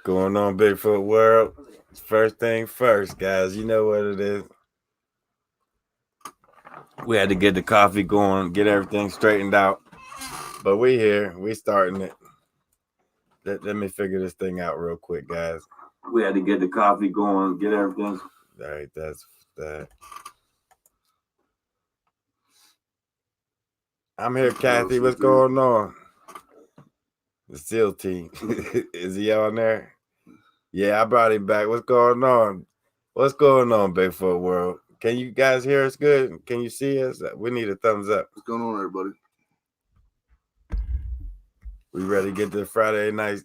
Going on, Bigfoot World. First thing first, guys. You know what it is. We had to get the coffee going, get everything straightened out. But we here. We starting it. Let me figure this thing out real quick, guys. We had to get the coffee going, get everything. All right, that's that. I'm here, Kathy. What's going on? The SEAL team. Is he on there? Yeah, I brought him back. What's going on? What's going on, Bigfoot World? Can you guys hear us good? Can you see us? We need a thumbs up. What's going on, everybody? We ready to get to Friday night?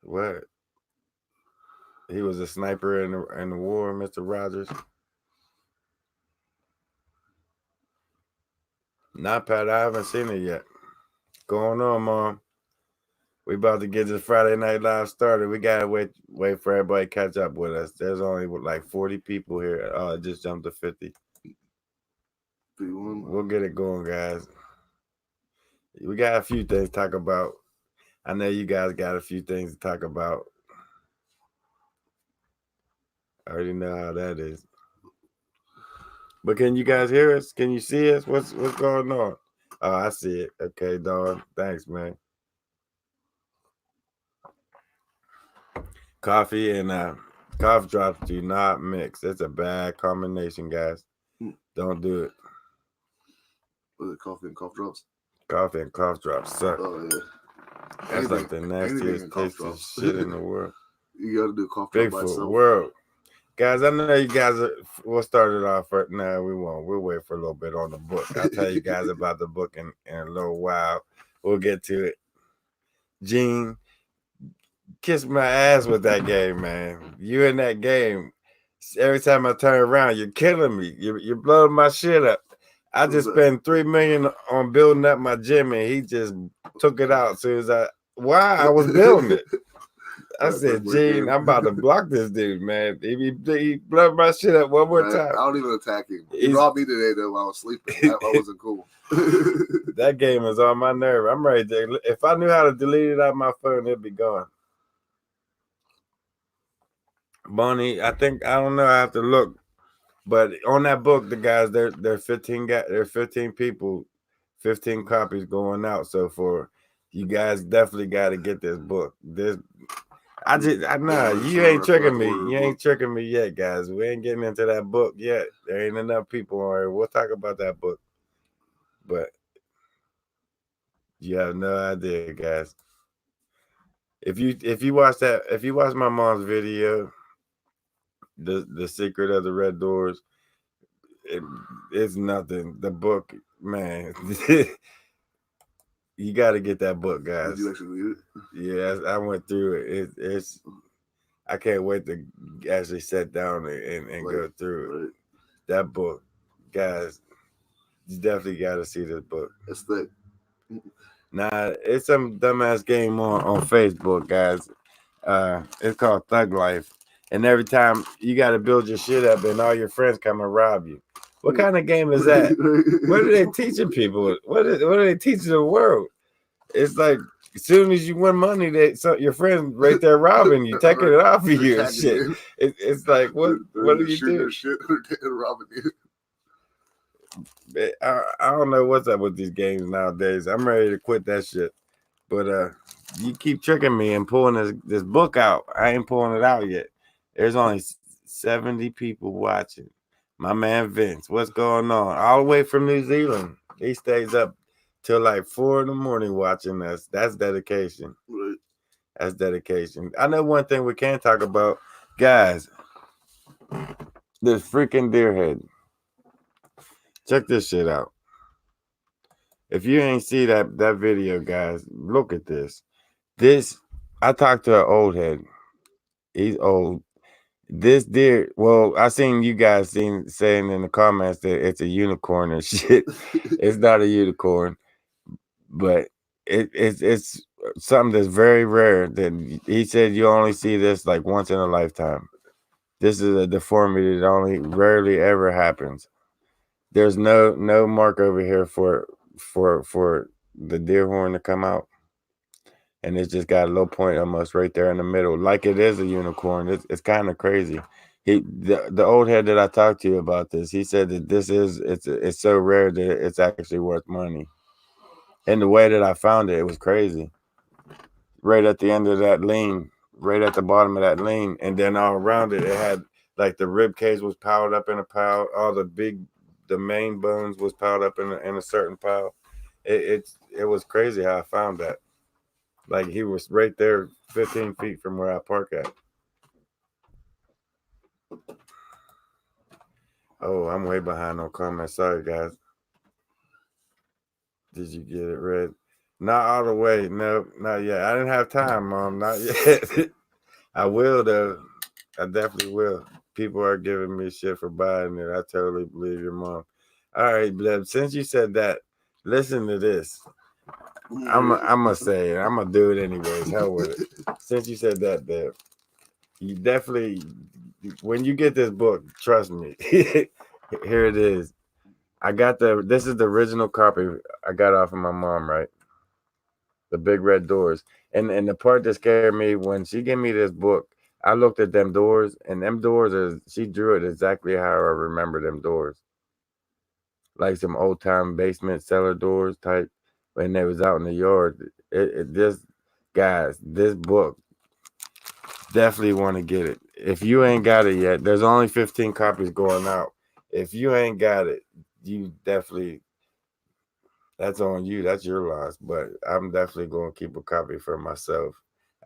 What? He was a sniper in the war, Mr. Rogers. Not Pat. I haven't seen it yet. What's going on, Mom? We about to get this Friday Night Live started. We gotta wait for everybody to catch up with us. There's only like 40 people here. Oh, it just jumped to 50. 51. We'll get it going, guys. We got a few things to talk about. I know you guys got a few things to talk about. I already know how that is. But can you guys hear us? Can you see us? What's going on? Oh, I see it. Okay, Dawn. Thanks, man. Coffee and cough drops do not mix. It's a bad combination, guys. Don't do it. Was it coffee and cough drops? Coffee and cough drops suck. Oh, yeah. That's like the nastiest tastiest shit in the world. You got to do cough drop by itself. Bigfoot World. Guys, I know you guys we'll start it off right now. We won't. We'll wait for a little bit on the book. I'll tell you guys about the book in a little while. We'll get to it. Gene, kiss my ass with that game, man. You in that game. Every time I turn around, you're killing me. You're blowing my shit up. I just spent $3 million on building up my gym, and he just took it out as soon as I was building it. I said, Gene, I'm about to block this dude, man. He blowed my shit up one more time. I don't even attack him. He robbed me today, though, while I was sleeping. That wasn't cool. That game is on my nerve. I'm ready to. If I knew how to delete it out my phone, it'd be gone. Bonnie, I don't know. I have to look. But on that book, the guys, they're 15 people, 15 copies going out. So for you guys, definitely got to get this book. I know you ain't tricking me. You ain't tricking me yet, guys. We ain't getting into that book yet. There ain't enough people on here. We'll talk about that book. But you have no idea, guys. If you watch my mom's video, the Secret of the Red Doors, it's nothing. The book, man. You got to get that book, guys. Did you actually read it? Yeah, I went through it. It's I can't wait to actually sit down and go through it. That book, guys, you definitely got to see this book. It's thick. Nah, it's some dumbass game on Facebook, guys. It's called Thug Life. And every time you got to build your shit up and all your friends come and rob you. What kind of game is that? What are they teaching people? What are they teaching the world? It's like as soon as you win money, your friend right there robbing you, taking it off of you and shit. It's like what do you do? Shit, robbing you. I don't know what's up with these games nowadays. I'm ready to quit that shit. But you keep tricking me and pulling this book out. I ain't pulling it out yet. There's only 70 people watching. My man Vince, what's going on? All the way from New Zealand. He stays up till like 4 a.m. watching us. That's dedication. Right. That's dedication. I know one thing we can't talk about, guys. This freaking deer head. Check this shit out. If you ain't see that video, guys, look at this. I talked to an old head. He's old. This deer, well, I seen you guys saying in the comments that it's a unicorn and shit. It's not a unicorn, but it's something that's very rare. That he said you only see this like once in a lifetime. This is a deformity that only rarely ever happens. There's no mark over here for for the deer horn to come out, and it's just got a low point almost right there in the middle, like it is a unicorn. It's kind of crazy. The old head that I talked to you about this, he said that it's so rare that it's actually worth money. And the way that I found it, it was crazy. Right at the end of that lean, right at the bottom of that lean, and then all around it, it had like the rib cage was piled up in a pile. All the main bones was piled up in a certain pile. It was crazy how I found that. Like he was right there, 15 feet from where I park at. Oh, I'm way behind on comments. Sorry, guys. Did you get it, Red? Not all the way. No, not yet. I didn't have time, Mom. Not yet. I will, though. I definitely will. People are giving me shit for buying it. I totally believe your mom. All right, Bleb, since you said that, listen to this. I'm going to say it. I'm going to do it anyways. Hell with it. Since you said that, Bleb, you definitely, when you get this book, trust me, here it is. This is the original copy I got off of my mom, right? The big red doors. And the part that scared me when she gave me this book, I looked at them doors, and them doors she drew it exactly how I remember them doors. Like some old time basement cellar doors type when they was out in the yard. This book, definitely want to get it. If you ain't got it yet, there's only 15 copies going out. If you ain't got it, you definitely, that's on you. That's your loss. But I'm definitely going to keep a copy for myself.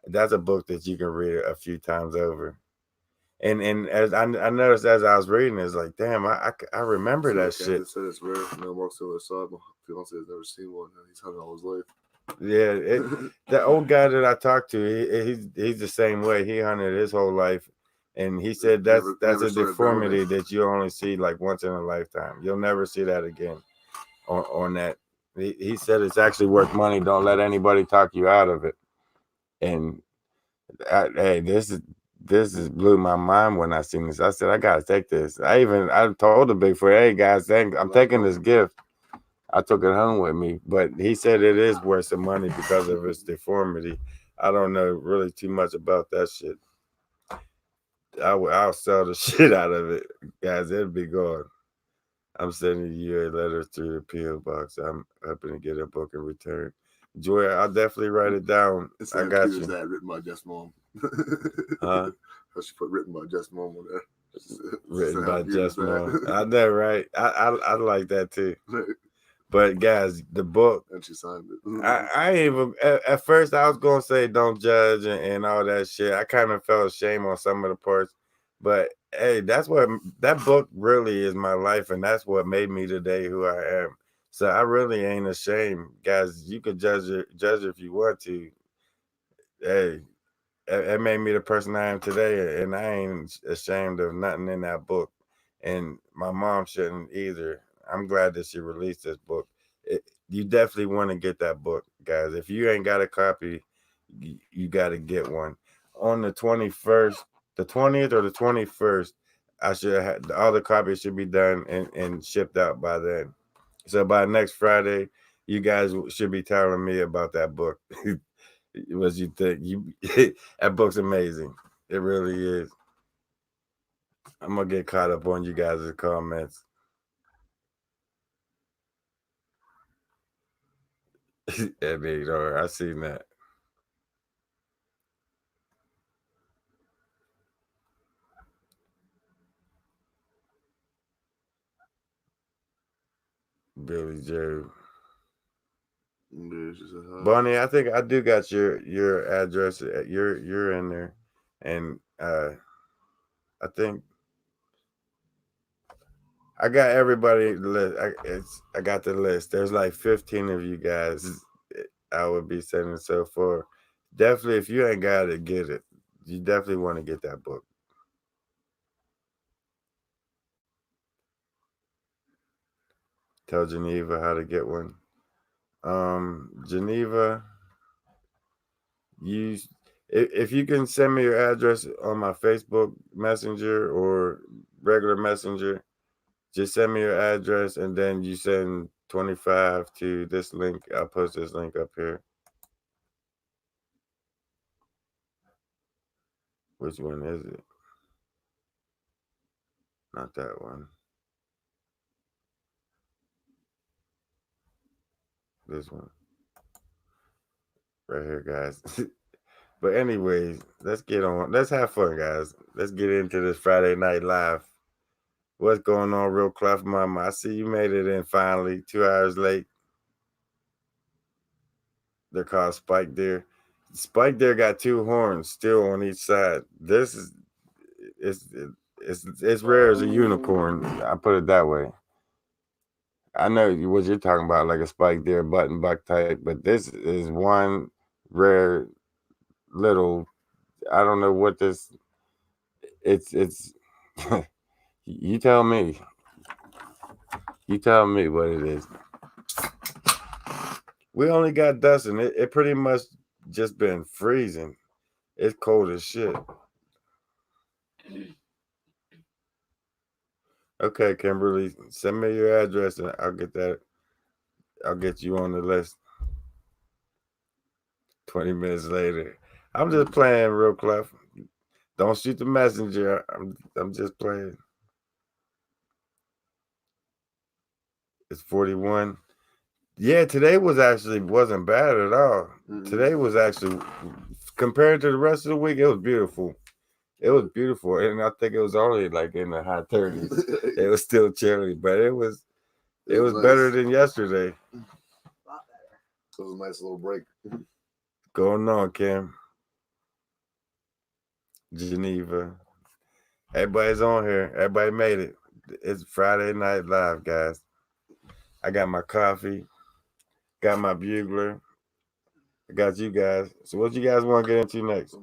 That's a book that you can read a few times over. And as I noticed as I was reading, it's like, damn, I remember that shit. It said it's rare. No more silver side. My fiance has never seen one, and he's hunted all his life. Yeah, the old guy that I talked to, he's the same way. He hunted his whole life, and he said that's a deformity that you only see like once in a lifetime. You'll never see that again. On that, he said it's actually worth money. Don't let anybody talk you out of it. And hey, this is blew my mind when I seen this. I said I gotta take this. I told the Bigfoot, hey guys, I'm taking this gift. I took it home with me, but he said it is worth some money because of its deformity. I don't know really too much about that shit. I'll sell the shit out of it, guys. It'll be gone. I'm sending you a letter through the PO box. I'm hoping to get a book in return. Joy, I'll definitely write it down. I got you. That written by Jess Mom. Huh? She put written by Jess Mom on there. Written by Jess Mom. I know, right? I like that too. But guys, the book, and she signed it. I even at first I was gonna say don't judge and all that shit. I kind of felt shame on some of the parts, but hey, that's what that book really is my life, and that's what made me today who I am. So I really ain't ashamed, guys. You could judge if you want to. Hey, it made me the person I am today, and I ain't ashamed of nothing in that book. And my mom shouldn't either. I'm glad that she released this book. You definitely want to get that book, guys. If you ain't got a copy, you got to get one. On the 21st, the 20th or the 21st, I should have all the copies should be done and shipped out by then. So by next Friday, you guys should be telling me about that book. What you think? That book's amazing. It really is. I'm gonna get caught up on you guys' comments. I seen that. Billy Joe. Bonnie, I think I do got your address. You're in there, and I think I got everybody list. I got the list. There's like 15 of you guys. I would be sending so far. Definitely, if you ain't got it, get it. You definitely want to get that book. Tell Geneva how to get one. Geneva, if you can send me your address on my Facebook Messenger or regular Messenger, just send me your address and then you send 25 to this link. I'll post this link up here. Which one is it? Not that one. This one. Right here, guys. But anyways, let's get on. Let's have fun, guys. Let's get into this Friday Night Live. What's going on, Real Clef Mama? I see you made it in finally, 2 hours late. They're called spike deer. Spike deer got 2 horns still on each side. This is it's rare as a unicorn. I put it that way. I know what you're talking about, like a spike deer button buck type, but this is one rare little. I don't know what this. It's. You tell me. You tell me what it is. We only got dust, and it pretty much just been freezing. It's cold as shit. Okay, Kimberly, send me your address and I'll get that. I'll get you on the list. 20 minutes later. I'm just playing, Real Clef. Don't shoot the messenger. I'm just playing. It's 41. Yeah, today wasn't bad at all. Mm-hmm. Today was actually, compared to the rest of the week, it was beautiful. It was beautiful, and I think it was only like in the high 30s. It was still chilly, but it was nice. Better than yesterday. A lot better. So it was a nice little break. Going on, Kim. Geneva. Everybody's on here. Everybody made it. It's Friday Night Live, guys. I got my coffee. Got my bugler. I got you guys. So what you guys want to get into next?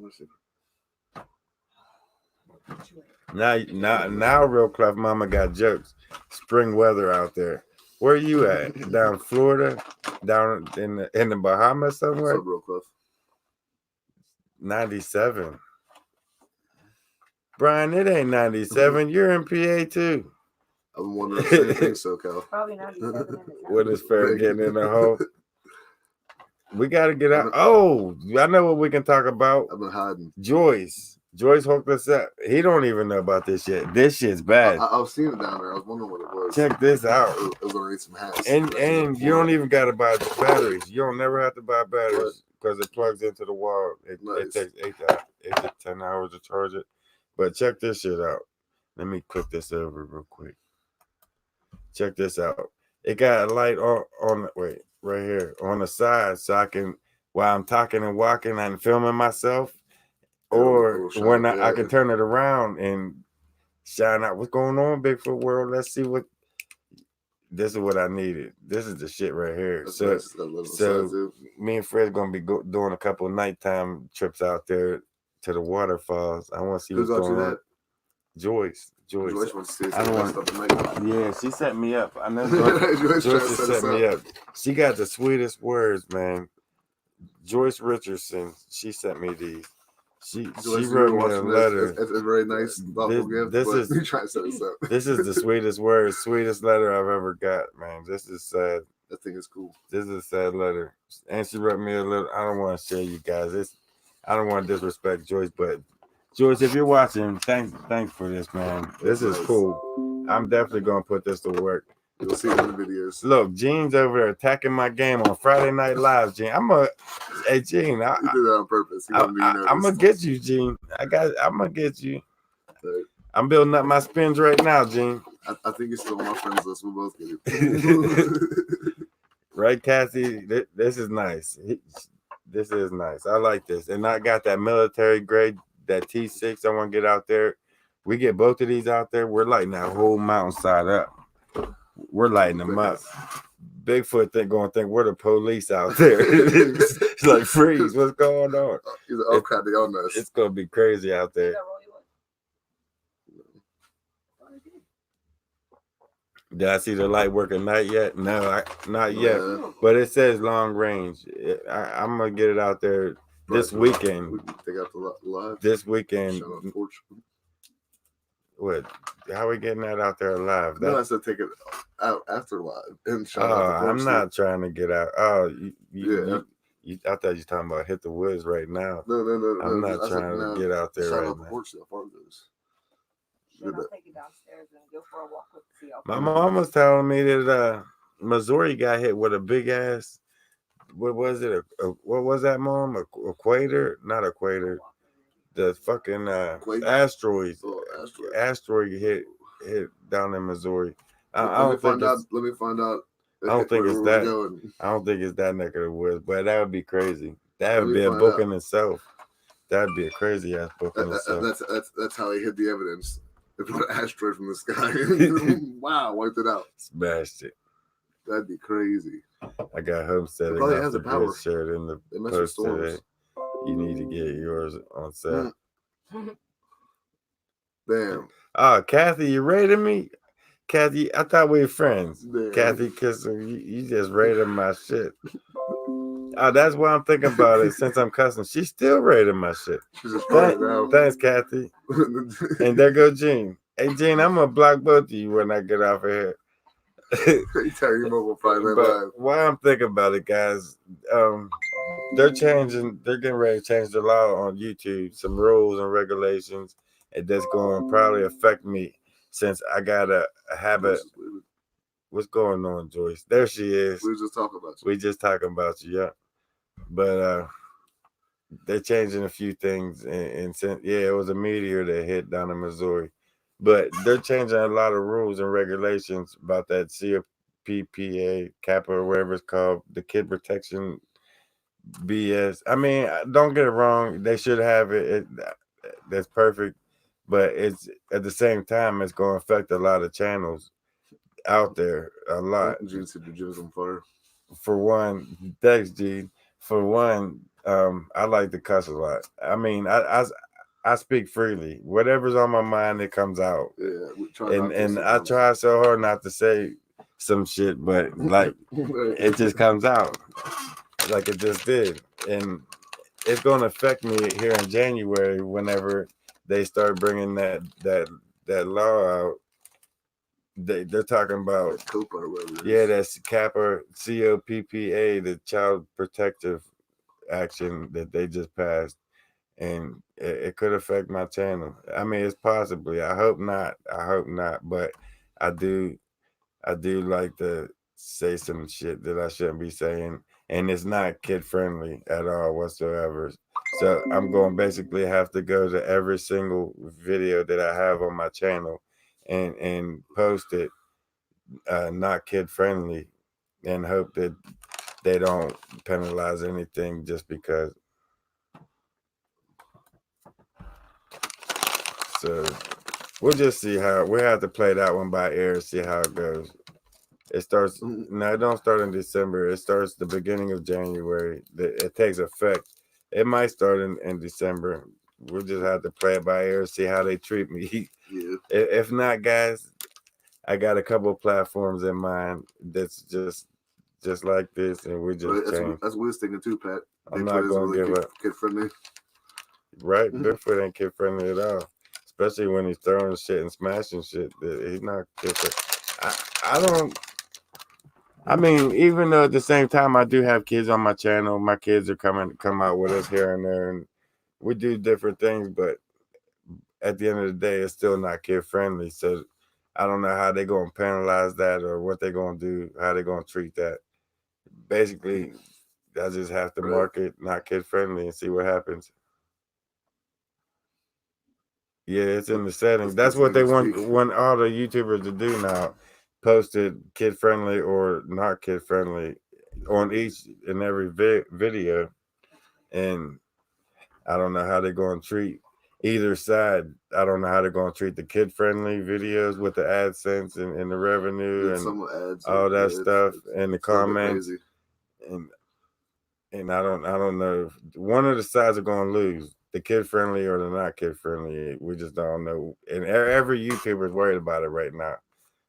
Now, Real Clef Mama got jokes. Spring weather out there. Where are you at? Down Florida? Down in the Bahamas somewhere? What's up, Real Clef? 97. Brian, it ain't 97. You're in PA too. I've been wondering the same thing, SoCal. Probably 97. What is fair getting in the hole? We got to get out. Oh, I know what we can talk about. I've been hiding. Joyce hooked us up. He don't even know about this yet. This shit's bad. I've seen it down there. I was wondering what it was. Check this out. It was gonna need some hats. And you don't even got to buy the batteries. You don't never have to buy batteries because it plugs into the wall. It takes 8 to 10 hours to charge it. But check this shit out. Let me click this over real quick. Check this out. It got a light on wait, right here on the side, so I can, while I'm talking and walking and filming myself, or when I can turn it around and shine out. What's going on, Bigfoot World? Let's see what. This is what I needed. This is the shit right here. That's so me and Fred's gonna be doing a couple of nighttime trips out there to the waterfalls. I want to see what's going on. Joyce wants to see us. Yeah, she set me up. I know Joyce set me up. She got the sweetest words, man. Joyce Richardson. She sent me these. She wrote me a letter. It's a very nice, thoughtful gift. Trying to set us up. This is the sweetest words, sweetest letter I've ever got, man. This is sad. I think it's cool. This is a sad letter. And she wrote me a little. I don't want to share you guys. I don't want to disrespect Joyce, but Joyce, if you're watching, thanks for this, man. This is cool. I'm definitely gonna put this to work. You'll see it in the videos. Look, Gene's over there attacking my game on Friday Night Live, Gene. Hey Gene, you did that on purpose. I'm gonna get you, Gene. I'm gonna get you. Right. I'm building up my spins right now, Gene. I think it's still on my friends list. We'll both get it. Right, Cassie? This is nice. This is nice. I like this. And I got that military grade, that T6. I want to get out there. We get both of these out there. We're lighting that whole mountainside up. We're lighting them up. Bigfoot gonna think we're the police out there. It's like, freeze, what's going on? He's like, okay, they on us. It's gonna be crazy out there. Did I see the light work at night yet? No, not yet. But it says long range. I'm gonna get it out there this weekend. They got the live this weekend. What? How we getting that out there alive? No, I That, said take it out after live and shout oh, out the I'm porch. not trying to get out. Oh, Yeah. I thought you was talking about hit the woods right now. No. I'm not I said, trying to no, get out there shout right out the now. porch. How far it goes. Then I'll take you downstairs and go for a walk with the My mom was telling me that Missouri got hit with a big ass. What was it? What was that, Mom? A equator? Not equator. The fucking Quake? asteroids. Oh, asteroid. Asteroid hit down in Missouri. I Let don't me think find out. it's. Let me find out. I don't think it's where we're that. going. I don't think it's that neck of the woods, but that would be crazy. That Let would me be a find book out. in itself. That'd be a crazy ass book in itself. That's how he hid the evidence. They put an asteroid from the sky. Wow, wiped it out. Smashed it. That'd be crazy. I got homesteading probably off has the the power. bridge shared in the They mess with post today. storms. You need to get yours on sale. Damn. Oh, Kathy, you rated me? Kathy, I thought we were friends. Damn. Kathy, because you just rated my shit. Oh, that's why I'm thinking about it. Since I'm cussing, she still rated my shit. She's just trying it out. Thanks, Kathy. And there go Gene. Hey, Gene, I'm gonna block both of you when I get off of here. You tell your mobile Friday But Live. while I'm thinking about it, guys, they're getting ready to change the law on YouTube, some rules and regulations, and that's going to probably affect me since I got a habit. What's going on, Joyce? There she is. We were just talking about you. We just talking about you, yeah. But they're changing a few things, and since, yeah, it was a meteor that hit down in Missouri, but they're changing a lot of rules and regulations about that CPPA, CAPA, or whatever it's called, the Kid Protection BS. I mean, don't get it wrong. They should have it. That's perfect. But it's at the same time, it's going to affect a lot of channels out there. A lot. Gene said the gym's on fire. For one, thanks, Gene. For one, I like to cuss a lot. I mean, I speak freely. Whatever's on my mind, it comes out. Yeah, we try and I try so hard not to say some shit, but like it just comes out like it just did, and it's going to affect me here in January whenever they start bringing that law out. They're talking about COPA or whatever. Yeah, that's CAPA, COPPA, the Child Protective Action that they just passed, and it could affect my channel. I mean, it's possibly. I hope not. But I do like to say some shit that I shouldn't be saying, and it's not kid friendly at all whatsoever. So I'm going to basically have to go to every single video that I have on my channel and post it not kid friendly, and hope that they don't penalize anything just because. So we'll just see how we have to play that one by ear, see how it goes. It starts no, it don't start in December. It starts the beginning of January. It takes effect. It might start in December. We'll just have to play it by ear, see how they treat me. Yeah. If not, guys, I got a couple of platforms in mind that's just like this, and we just change. That's what we was thinking too, Pat. I'm not gonna give up. Kid friendly. Right, Bigfoot ain't kid friendly at all. Especially when he's throwing shit and smashing shit. He's not kid friendly. I don't. I mean, even though at the same time I do have kids on my channel, my kids are come out with us here and there, and we do different things. But at the end of the day, it's still not kid friendly. So I don't know how they're gonna penalize that or what they're gonna do, how they're gonna treat that. Basically, I just have to mark it not kid friendly and see what happens. Yeah, it's in the settings. That's what they want all the YouTubers to do now. Post it kid friendly or not kid friendly on each and every video. And I don't know how they're going to treat either side. I don't know how they're going to treat the kid friendly videos with the AdSense and the revenue and ads, all that stuff and the comments. And I don't know. One of the sides are going to lose. The kid friendly or the not kid friendly. We just don't know. And every YouTuber is worried about it right now.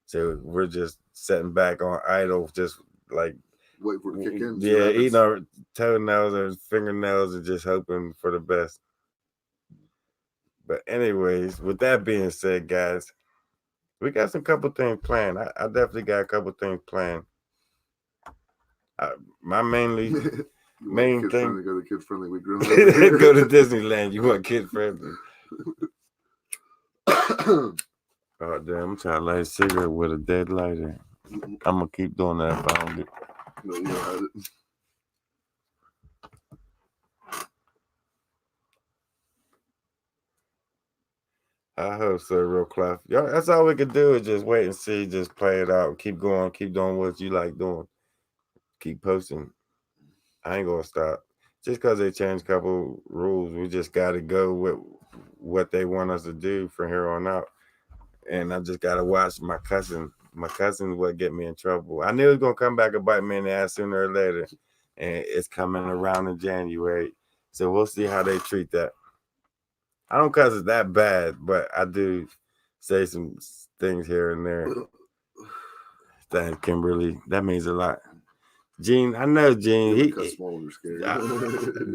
So we're just sitting back on idle, just like wait for it to kick in. Yeah, eating our toenails and fingernails and just hoping for the best. But anyways, with that being said, guys, we got some couple things planned. I definitely got a couple things planned. My mainly main kid thing friendly, go to kid friendly. We grown. go to Disneyland. You want kid friendly? Oh damn! I'm trying to light a cigarette with a dead lighter. I'm gonna keep doing that. I found it. No, you don't have it. I hope so, real Clef. Y'all, that's all we could do is just wait and see, just play it out, keep going, keep doing what you like doing, keep posting. I ain't gonna stop. Just because they changed a couple rules, we just got to go with what they want us to do from here on out. And I just got to watch my cousin. My cousin would get me in trouble. I knew it was gonna come back and bite me in the ass sooner or later, and it's coming around in January. So we'll see how they treat that. I don't cause it's that bad, but I do say some things here and there. Thanks, Kimberly. That means a lot. Gene, I know Gene. You cuss more when you're scared.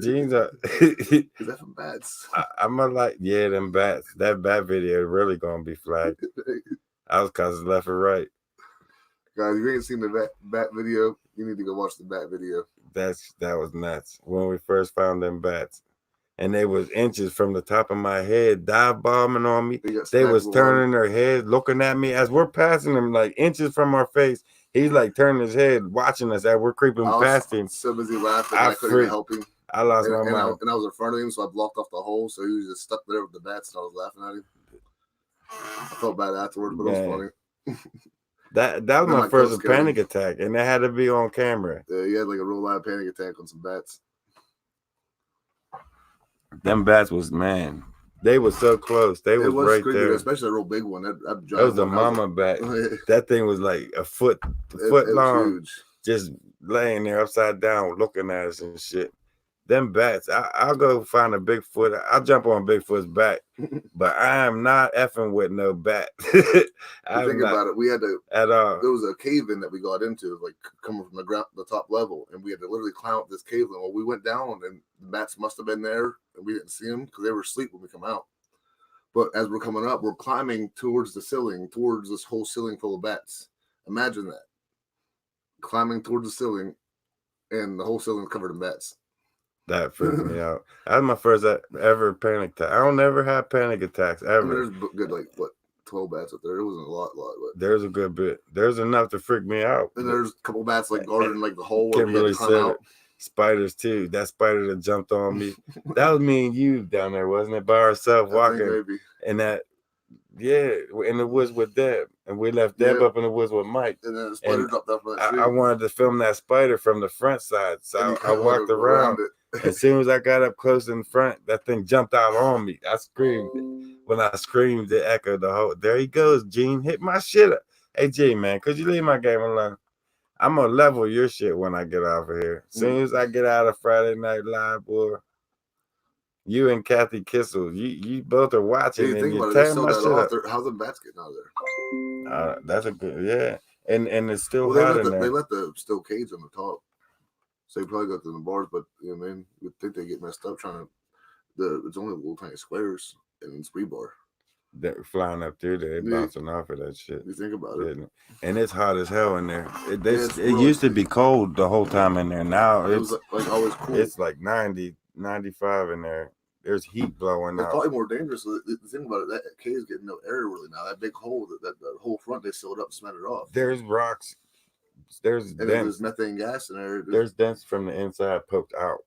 Gene's Is that from bats? I'm a like, yeah, them bats. That bat video really gonna be flagged. I was cussing left or right. Guys, if you ain't seen the bat video, you need to go watch the bat video. That was nuts. When we first found them bats. And they was inches from the top of my head, dive bombing on me. They was turning their head, looking at me as we're passing them, like inches from our face. He's like turning his head, watching us as we're creeping past him. So busy laughing, I couldn't even help him. I lost my mind. And I was in front of him, so I blocked off the hole. So he was just stuck there with the bats, and I was laughing at him. I felt bad afterwards, but it was funny. That was my first panic attack, and it had to be on camera. Yeah, he had like a real loud panic attack on some bats. Them bats was, man, they were so close. They was right creepy, there. especially a real big one. That was a mama bat. That thing was like a foot long, huge. Just laying there upside down looking at us and shit. Them bats, I'll go find a Bigfoot. I'll jump on Bigfoot's back, but I am not effing with no bat. Think about it. We had to at all. There was a cave in that we got into, like coming from the top level, and we had to literally climb up this cave. Well, we went down, and the bats must have been there, and we didn't see them because they were asleep when we come out. But as we're coming up, we're climbing towards the ceiling, towards this whole ceiling full of bats. Imagine that, climbing towards the ceiling, and the whole ceiling covered in bats. That freaked me out. That was my first ever panic attack. I don't ever have panic attacks ever. I mean, there's good, like, what, 12 bats up there. It wasn't a lot. But there's a good bit. There's enough to freak me out. And there's a couple bats like guarding like the hole where we had to climb out. Spiders too. That spider that jumped on me. That was me and you down there, wasn't it? By ourselves walking. And that, yeah, in the woods with Deb. And we left Deb up in the woods with Mike. And then the spider dropped off that tree. I wanted to film that spider from the front side. So I walked around it. As soon as I got up close in front, that thing jumped out on me. I screamed. When I screamed, it echoed the whole. There he goes, Gene. Hit my shit up. Hey, Gene, man, could you leave my game alone? I'm going to level your shit when I get off of here. As soon as I get out of Friday Night Live, boy, you and Kathy Kissel, you both are watching and you're tearing my shit up. How's the bats getting out of there? That's a good, yeah. And it's still hot in there. They let the steel cage on the top. So you probably got to the bars, but you know, man, you would think they get messed up trying to. It's only little tiny squares and it's rebar. They're flying up through there, bouncing off of that shit. You think about it, and it's hot as hell in there. It used to be cold the whole time in there. Now it's like always cool. It's like 90, 95 in there. There's heat blowing out. It's probably more dangerous. The thing about it, that cave is getting no air really now. That big hole, that whole front, they sealed up and cemented off. There's rocks. There's methane gas in there. There's dents from the inside poked out.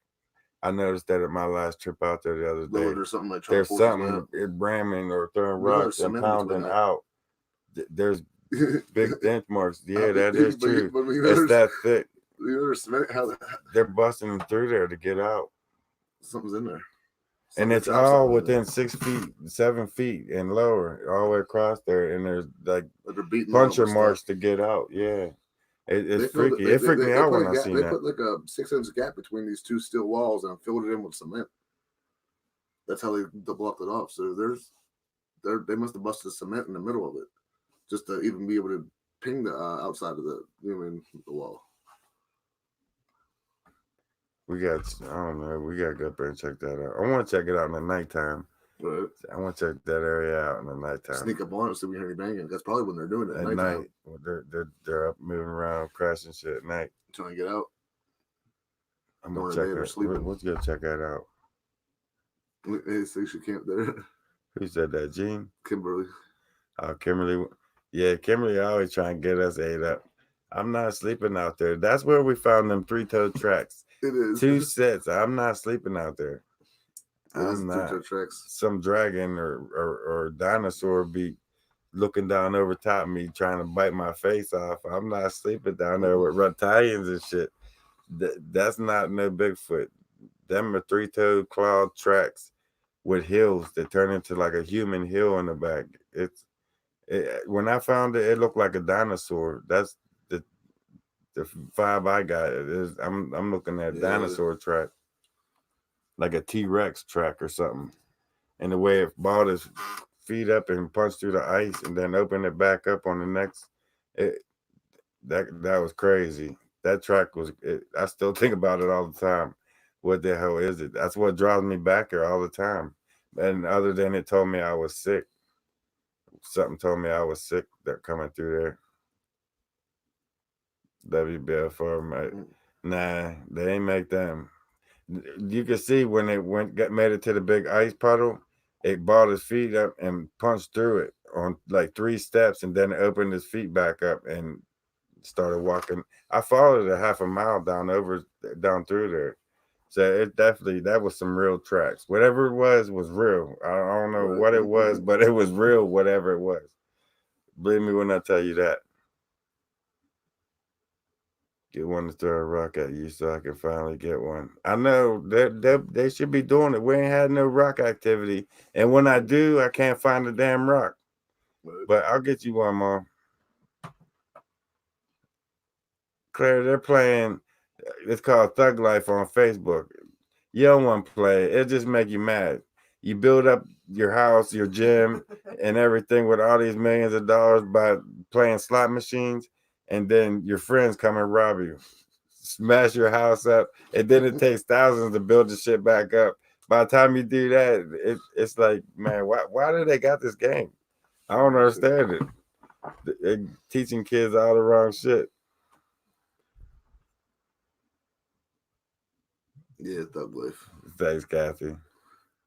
I noticed that at my last trip out there the other day. There's something like ramming or throwing rocks and pounding out. There's big dent marks. Yeah, that is true. It's that thick. They're busting through there to get out. Something's in there. And it's all within 6 feet, 7 feet and lower, all the way across there. And there's like puncher marks to get out. Yeah. It's freaky. It freaked me out when I seen that. They put like a 6-inch gap between these two steel walls and filled it in with cement. That's how they blocked it off. So they must have busted cement in the middle of it just to even be able to ping the outside of the wall. I don't know. We got to go up there and check that out. I want to check it out in the nighttime. Right. So I want to check that area out in the nighttime. Sneak up on it so we hear any banging. That's probably when they're doing it at night. Well, they're up moving around, crashing shit at night. Trying to get out. I'm gonna check it. Let's go check that out. Hey, station camp there. Who said that? Gene? Kimberly. Oh, Kimberly. Yeah, Kimberly always trying to get us ate up. I'm not sleeping out there. That's where we found them 3-toed tracks. It is 2 sets. I'm not sleeping out there. I'm not. 3-toed tracks. Some dragon or dinosaur be looking down over top of me trying to bite my face off. I'm not sleeping down there with reptilians and shit. That's not no Bigfoot. Them are 3-toed clawed tracks with hills that turn into like a human hill in the back. When I found it, it looked like a dinosaur. That's the vibe I got. I'm looking at dinosaur track, like a T-Rex track or something. And the way it balled his feet up and punched through the ice and then opened it back up on the next, that was crazy. That track was. I still think about it all the time. What the hell is it? That's what drives me back here all the time. And other than it told me I was sick. Something told me I was sick. That coming through there. WBFR, mate. Nah, they ain't make them. You can see when they made it to the big ice puddle, it balled his feet up and punched through it on like 3 steps, and then it opened his feet back up and started walking. I followed a half a mile down through there. So it definitely, that was some real tracks. Whatever it was real. I don't know what it was, but it was real, whatever it was. Believe me when I tell you that. Get one to throw a rock at you so I can finally get one. I know they should be doing it. We ain't had no rock activity. And when I do, I can't find a damn rock. But I'll get you one more. Claire, they're playing, it's called Thug Life on Facebook. You don't want to play. It just make you mad. You build up your house, your gym, and everything with all these millions of dollars by playing slot machines, and then your friends come and rob you, smash your house up, and then it takes thousands to build the shit back up. By the time you do that, it's like, man, why do they got this game? I don't understand it. They're teaching kids all the wrong shit. Yeah, Thug Life. Thanks, Kathy.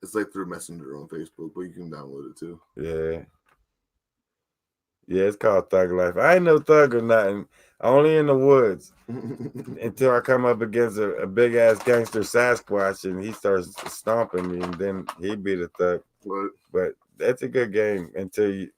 It's like through Messenger on Facebook, but you can download it too. Yeah. Yeah, it's called Thug Life. I ain't no thug or nothing. Only in the woods until I come up against a big ass gangster Sasquatch and he starts stomping me, and then he be the thug. Right. But that's a good game until you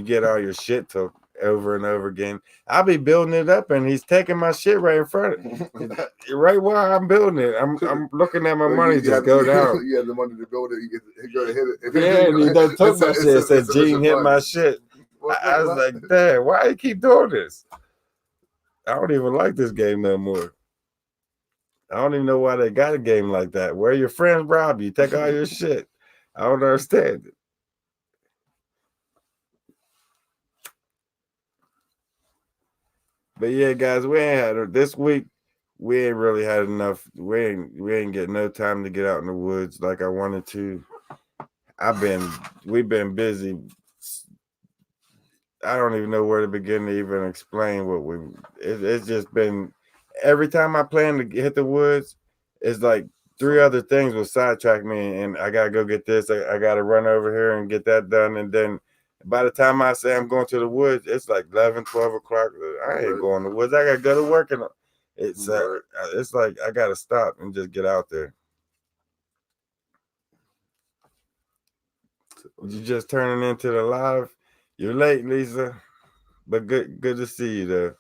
get all your shit took over and over again. I'll be building it up and he's taking my shit right in front of me. Right while I'm building it. I'm looking at my money just go down. You have the money to build it, you go to hit it. Yeah, and he done took my shit. It said Gene hit my shit. I was like, Dad, why you keep doing this? I don't even like this game no more. I don't even know why they got a game like that. Where your friends rob you, take all your shit. I don't understand it. But yeah, guys, we ain't had it this week. We ain't really had enough. We ain't get no time to get out in the woods like I wanted to. We've been busy. I don't even know where to begin to even explain what it's just been. Every time I plan to hit the woods, it's like 3 other things will sidetrack me, and I gotta go get this. I gotta run over here and get that done, and then by the time I say I'm going to the woods, it's like 11, 12 o'clock. I ain't going to the woods. I gotta go to work, and it's like I gotta stop and just get out there. You just turning into the live. You're late, Lisa, but good to see you though.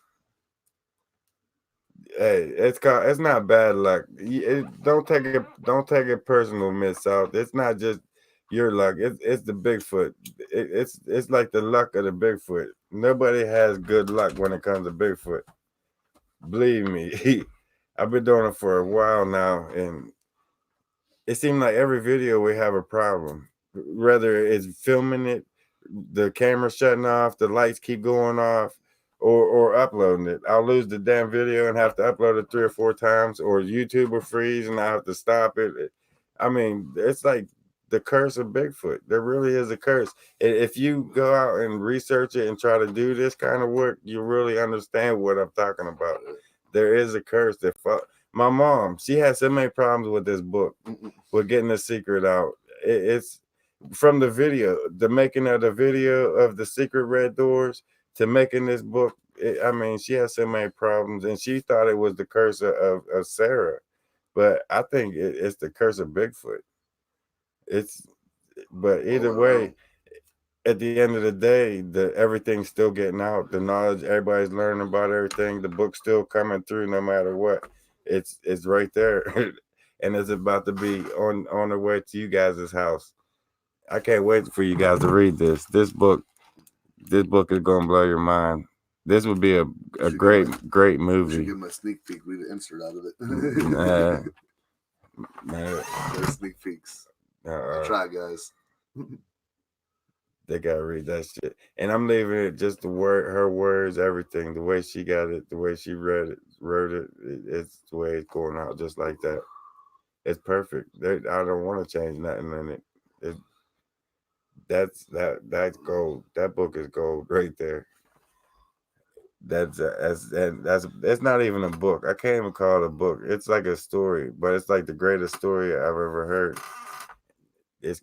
Hey, it's not bad luck. Don't take it personal, Miss South. It's not just your luck. It's the Bigfoot. It's like the luck of the Bigfoot. Nobody has good luck when it comes to Bigfoot. Believe me, I've been doing it for a while now, and it seems like every video we have a problem. Whether it's filming it, the camera shutting off, the lights keep going off, or uploading it. I'll lose the damn video and have to upload it 3 or 4 times, or YouTube will freeze and I have to stop it. I mean, it's like the curse of Bigfoot. There really is a curse. If you go out and research it and try to do this kind of work, you really understand what I'm talking about. There is a curse that my mom, she has so many problems with this book, with getting the secret out. It's from the video, the making of the video of the secret red doors to making this book. I mean, she has so many problems, and she thought it was the curse of Sarah, but I think it's the curse of Bigfoot. But either way, at the end of the day, everything's still getting out. The knowledge, everybody's learning about everything. The book's still coming through, no matter what. It's right there, and it's about to be on the way to you guys' house. I can't wait for you guys to read this. This book is gonna blow your mind. This would be a great movie. Should give them a sneak peek. Read an insert out of it. Man, there's sneak peeks. Try, guys. They gotta read that shit, and I'm leaving it just her words, everything, the way she got it, the way she wrote it. It's the way it's going out, just like that. It's perfect. I don't want to change nothing in it. That's gold. That book is gold right there. That's it's not even a book. I can't even call it a book. It's like a story, but it's like the greatest story I've ever heard. It's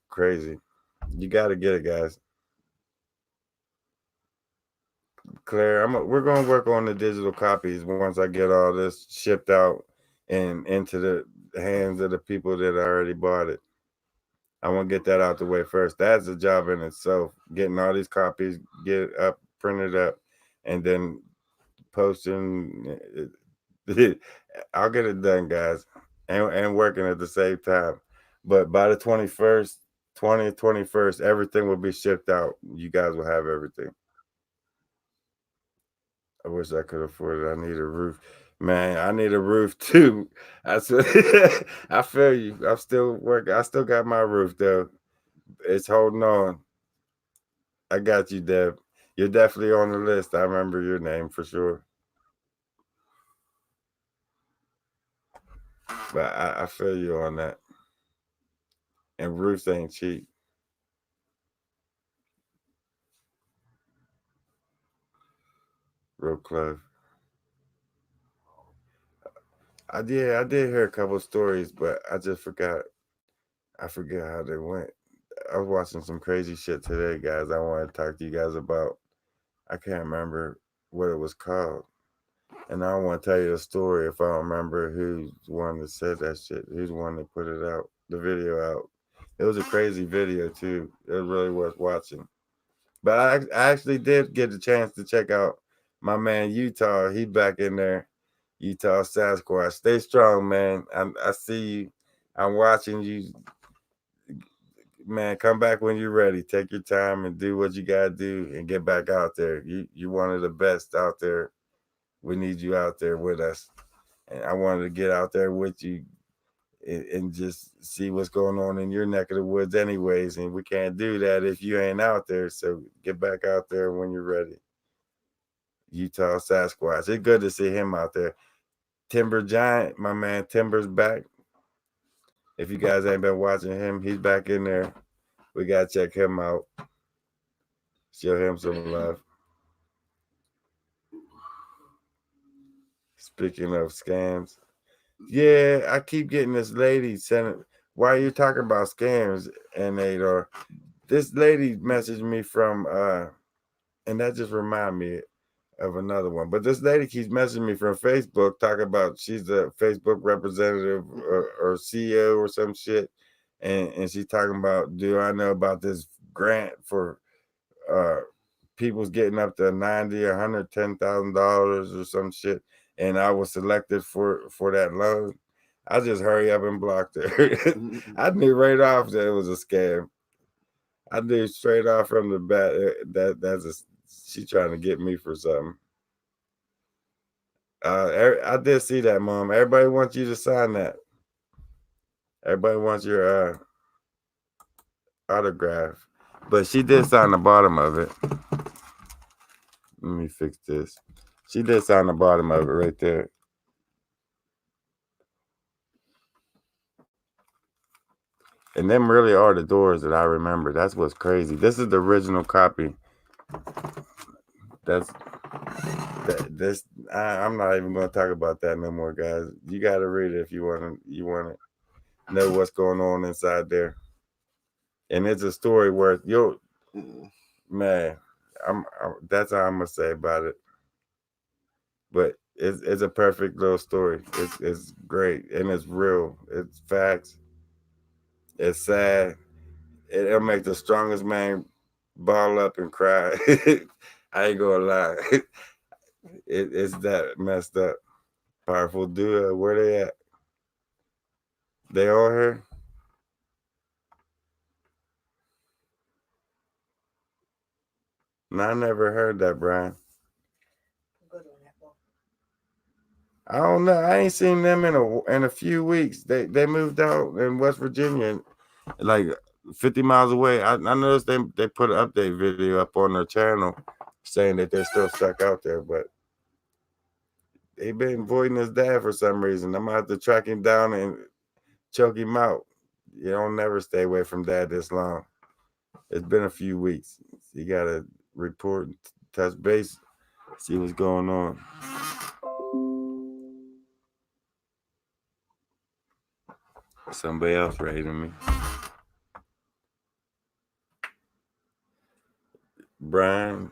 crazy. You got to get it, guys. Claire, we're gonna work on the digital copies once I get all this shipped out and into the hands of the people that already bought it. I want to get that out the way first. That's a job in itself. Getting all these copies, get it up, printed up, and then posting. I'll get it done, guys, and working at the same time. But by the 20th, 21st, everything will be shipped out. You guys will have everything. I wish I could afford it. I need a roof. Man, I need a roof too. I feel you. I'm still working. I still got my roof though. It's holding on. I got you, Deb. You're definitely on the list. I remember your name for sure. But I feel you on that. And roofs ain't cheap. Real close. I did hear a couple stories, but I just forgot. I forget how they went. I was watching some crazy shit today, guys. I want to talk to you guys about. I can't remember what it was called, and I don't want to tell you the story if I don't remember who's the one that said that shit. Who's the one that put it out, the video out. It was a crazy video too. It was really worth watching. But I actually did get a chance to check out my man Utah. He back in there. Utah Sasquatch. Stay strong, man. I see you. I'm watching you. Man, come back when you're ready. Take your time and do what you gotta do and get back out there. You're one of the best out there. We need you out there with us. And I wanted to get out there with you and just see what's going on in your neck of the woods anyways. And we can't do that if you ain't out there. So get back out there when you're ready. Utah Sasquatch. It's good to see him out there. Timber Giant, my man Timber's back. If you guys ain't been watching him, he's back in there. We gotta check him out. Show him some love. Speaking of scams, yeah, I keep getting this lady sending. Why are you talking about scams, N8? This lady messaged me from and that just reminded me of another one. But this lady keeps messaging me from Facebook talking about she's a Facebook representative or CEO or some shit. And she's talking about, do I know about this grant for people's getting up to $90,000 or $110,000 or some shit? And I was selected for that loan. I just hurry up and blocked her. I knew right off that it was a scam. I knew straight off from the bat she trying to get me for something. I did see that, Mom. Everybody wants you to sign that. Everybody wants your autograph. But she did sign the bottom of it. Let me fix this. She did sign the bottom of it right there. And them really are the doors that I remember. That's what's crazy. This is the original copy. This. I'm not even going to talk about that no more, guys. You got to read it if you want to know what's going on inside there. And it's a story where man, that's all I'm gonna say about it. But it's a perfect little story. It's great and it's real. It's facts. It's sad. It'll make the strongest man ball up and cry. I ain't gonna lie. It's that messed up. Powerful duo. Where they at? They all here? No, I never heard that, Brian. I don't know. I ain't seen them in a few weeks. They moved out in West Virginia, like 50 miles away. I noticed they put an update video up on their channel saying that they're still stuck out there, but they've been avoiding his dad for some reason. I'm gonna have to track him down and choke him out. You don't never stay away from dad this long. It's been a few weeks. You gotta report, touch base, see what's going on. Somebody else rating me. Brian,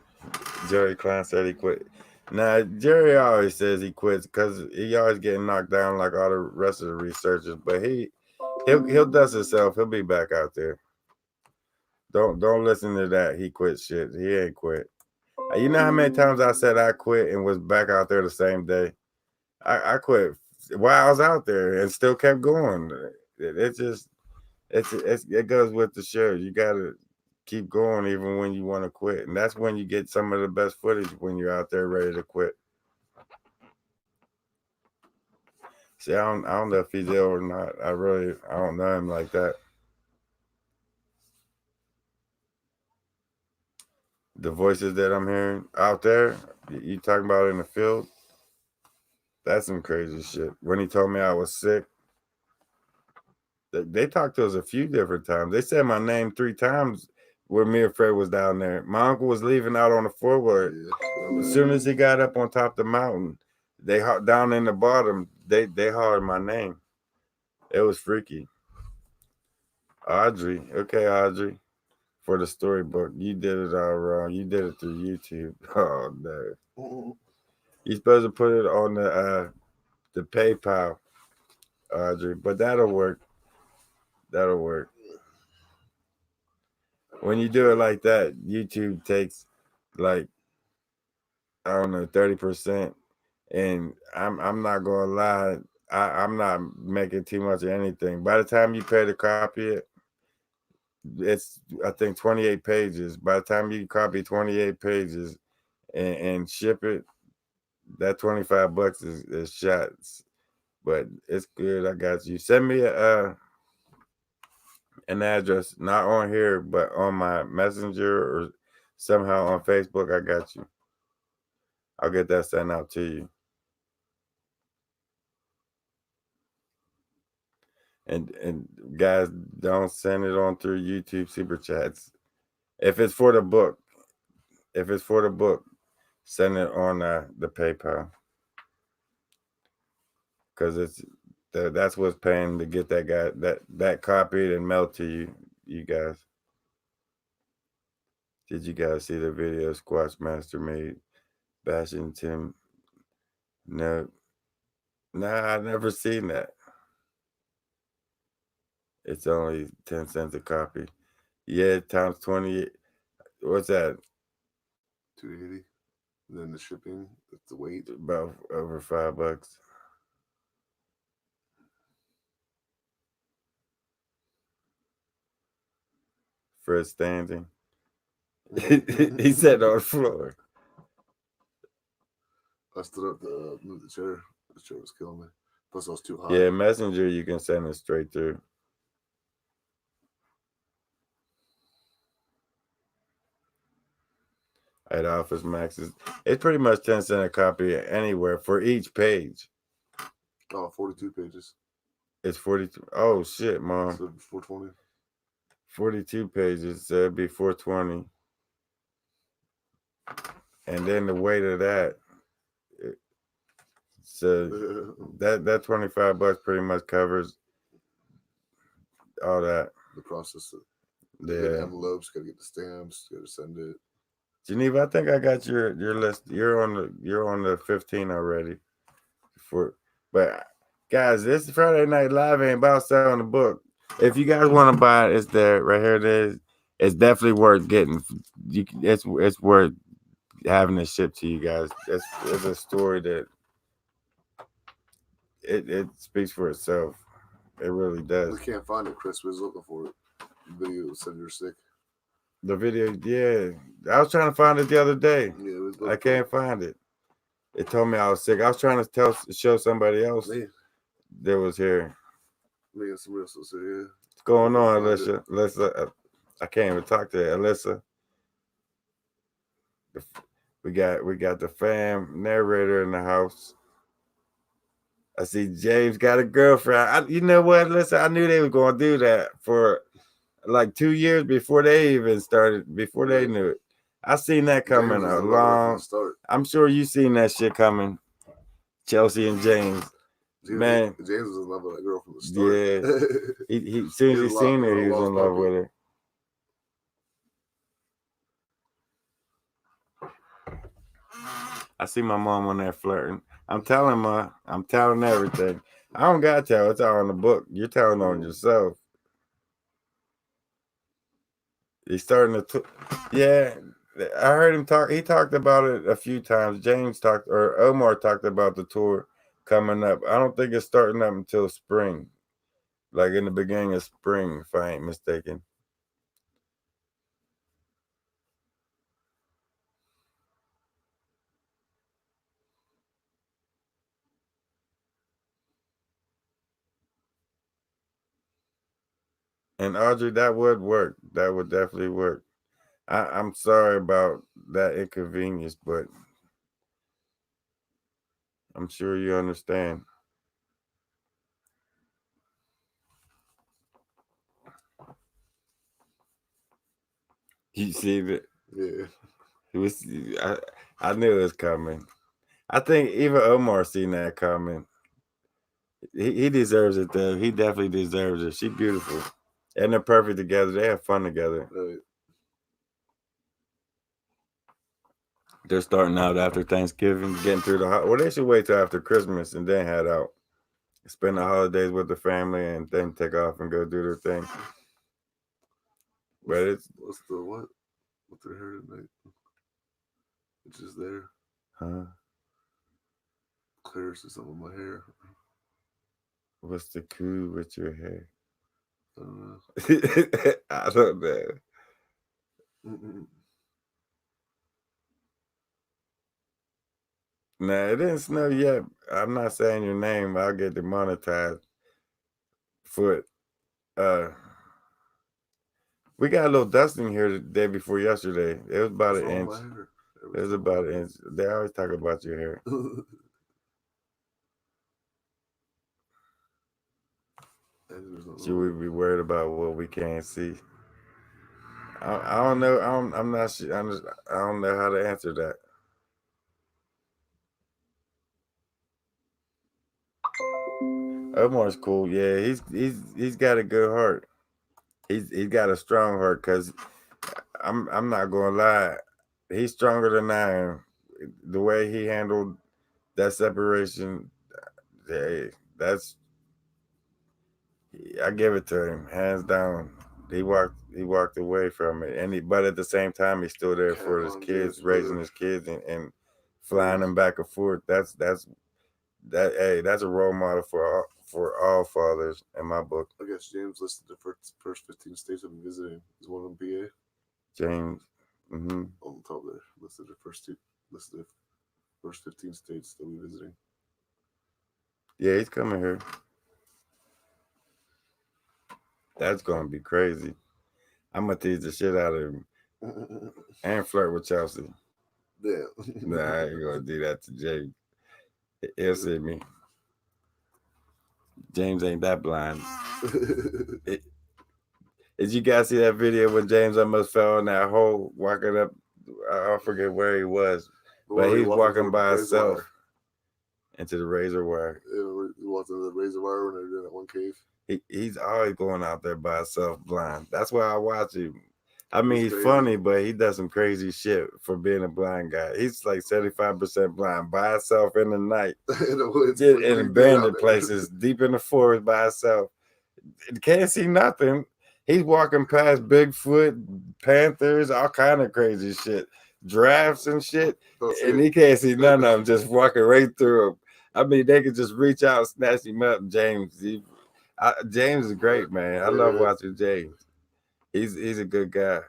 Jerry Klein said he quit. Now, Jerry always says he quits because he always getting knocked down like all the rest of the researchers. But he'll dust himself. He'll be back out there. Don't listen to that. He quit shit. He ain't quit. You know how many times I said I quit and was back out there the same day? I quit while I was out there and still kept going. It goes with the show. You gotta keep going even when you want to quit, and that's when you get some of the best footage when you're out there ready to quit. See, I don't know if he's ill or not. I don't know him like that. The voices that I'm hearing out there, you talking about in the field, that's some crazy shit. When he told me I was sick, they talked to us a few different times. They said my name 3 times when me and Fred was down there. My uncle was leaving out on the forward. As soon as he got up on top of the mountain, they down in the bottom, they hollered my name. It was freaky. Audrey. Okay, Audrey. For the storybook. You did it all wrong. You did it through YouTube. Oh no. You're supposed to put it on the PayPal, Audrey. But that'll work. That'll work. When you do it like that, YouTube takes like, I don't know, 30%. And I'm not gonna lie, I'm not making too much of anything. By the time you pay to copy it, it's I think 28 pages. By the time you copy 28 pages and ship it, that $25 is shots. But it's good. I got you. Send me an address, not on here, but on my messenger or somehow on Facebook. I got you. I'll get that sent out to you. And guys, don't send it on through YouTube super chats. If it's for the book, send it on the PayPal, because that's what's paying to get that guy that copied and mailed to you guys. Did you guys see the video Squatch Master made bashing Tim? No, I never seen that. It's only 10 cents a copy. Yeah, times 20. What's that? $2.80. Then the shipping, that's the weight. About over $5. Fred standing. He sat on the floor. I stood up to move the chair. The chair was killing me. Plus, I was too high. Yeah, Messenger, you can send it straight through. At Office Max, it's pretty much 10 cents a copy anywhere for each page. Oh, 42 pages. It's 42. Oh shit, Mom. So 420. 42 pages, so it'd be 420. And then the weight of that, so that $25 pretty much covers all that. The process. Yeah. Get the envelopes, gotta get the stamps, gotta send it. Geneva, I think I got your list. You're on the 15 already. But guys, this Friday Night Live ain't about selling the book. If you guys want to buy it, it's there right here. It is. It's definitely worth getting. It's worth having it shipped to you guys. It's a story that it speaks for itself. It really does. We can't find it. Chris was looking for it. The video said you're sick. The video, yeah. I was trying to find it the other day. Yeah, I can't find it. It told me I was sick. I was trying to show somebody else that was here. Me and somebody else was here. What's going on, Alyssa? Alyssa, I can't even talk to Alyssa. We got the fam narrator in the house. I see James got a girlfriend. You know what? Listen, I knew they were going to do that for like 2 years before they even started, before they knew it. I seen that coming a long. I'm sure you seen that shit coming. Chelsea and James. Man, James was in love with that girl from the start. Yeah. he as soon as he seen her, he was in love with her. I see my mom on there flirting. I'm telling everything. I don't gotta tell. It's all in the book. You're telling on yourself. He's starting to, yeah. I heard him talk. He talked about it a few times. Omar talked about the tour coming up. I don't think it's starting up until spring, like in the beginning of spring, if I ain't mistaken. And Audrey, that would work. That would definitely work. I'm sorry about that inconvenience, but I'm sure you understand. You see that? Yeah. It was. I knew it was coming. I think even Omar seen that coming. He deserves it though. He definitely deserves it. She's beautiful, and they're perfect together. They have fun together. Right. They're starting out after Thanksgiving, getting through they should wait till after Christmas and then head out, spend the holidays with the family, and then take off and go do their thing. But what's the what? With their hair tonight? It's just there. Huh? Claire said something with my hair. What's the coup with your hair? I don't know. I don't know. Nah, it didn't snow yet. I'm not saying your name. I'll get demonetized for it. We got a little dusting here the day before yesterday. It was about an inch. It was about an inch. They always talk about your hair. Should we be worried about what we can't see? I don't know. I'm not sure. I don't know how to answer that. Omar's cool. Yeah, he's got a good heart. He's got a strong heart. Cause I'm not gonna lie, he's stronger than I am. The way he handled that separation, hey, I give it to him, hands down. He walked away from it, but at the same time, he's still there for his kids, raising his kids and flying them back and forth. That's a role model for all fathers in my book. I guess James listed the first 15 states I've been visiting. Is one of them PA? James. Mm-hmm. On the top there, listed the first 15 states that we're visiting. Yeah, he's coming here. That's gonna be crazy. I'm gonna tease the shit out of him and flirt with Chelsea. Yeah. Nah, I ain't gonna do that to James. He'll see me. James ain't that blind. Did you guys see that video when James almost fell in that hole walking up? I forget where he was, but he's walking by himself into the razor wire. He walked into the razor wire when they were in that one cave. He's always going out there by himself blind. That's why I watch him. I mean, he's funny, but he does some crazy shit for being a blind guy. He's like 75% blind by himself in the night, in abandoned places, deep in the forest by himself. Can't see nothing. He's walking past Bigfoot, panthers, all kind of crazy shit, giraffes and shit, and he can't see none of them. Just walking right through them. I mean, they could just reach out and snatch him up. James is great, man. I love watching James. He's a good guy.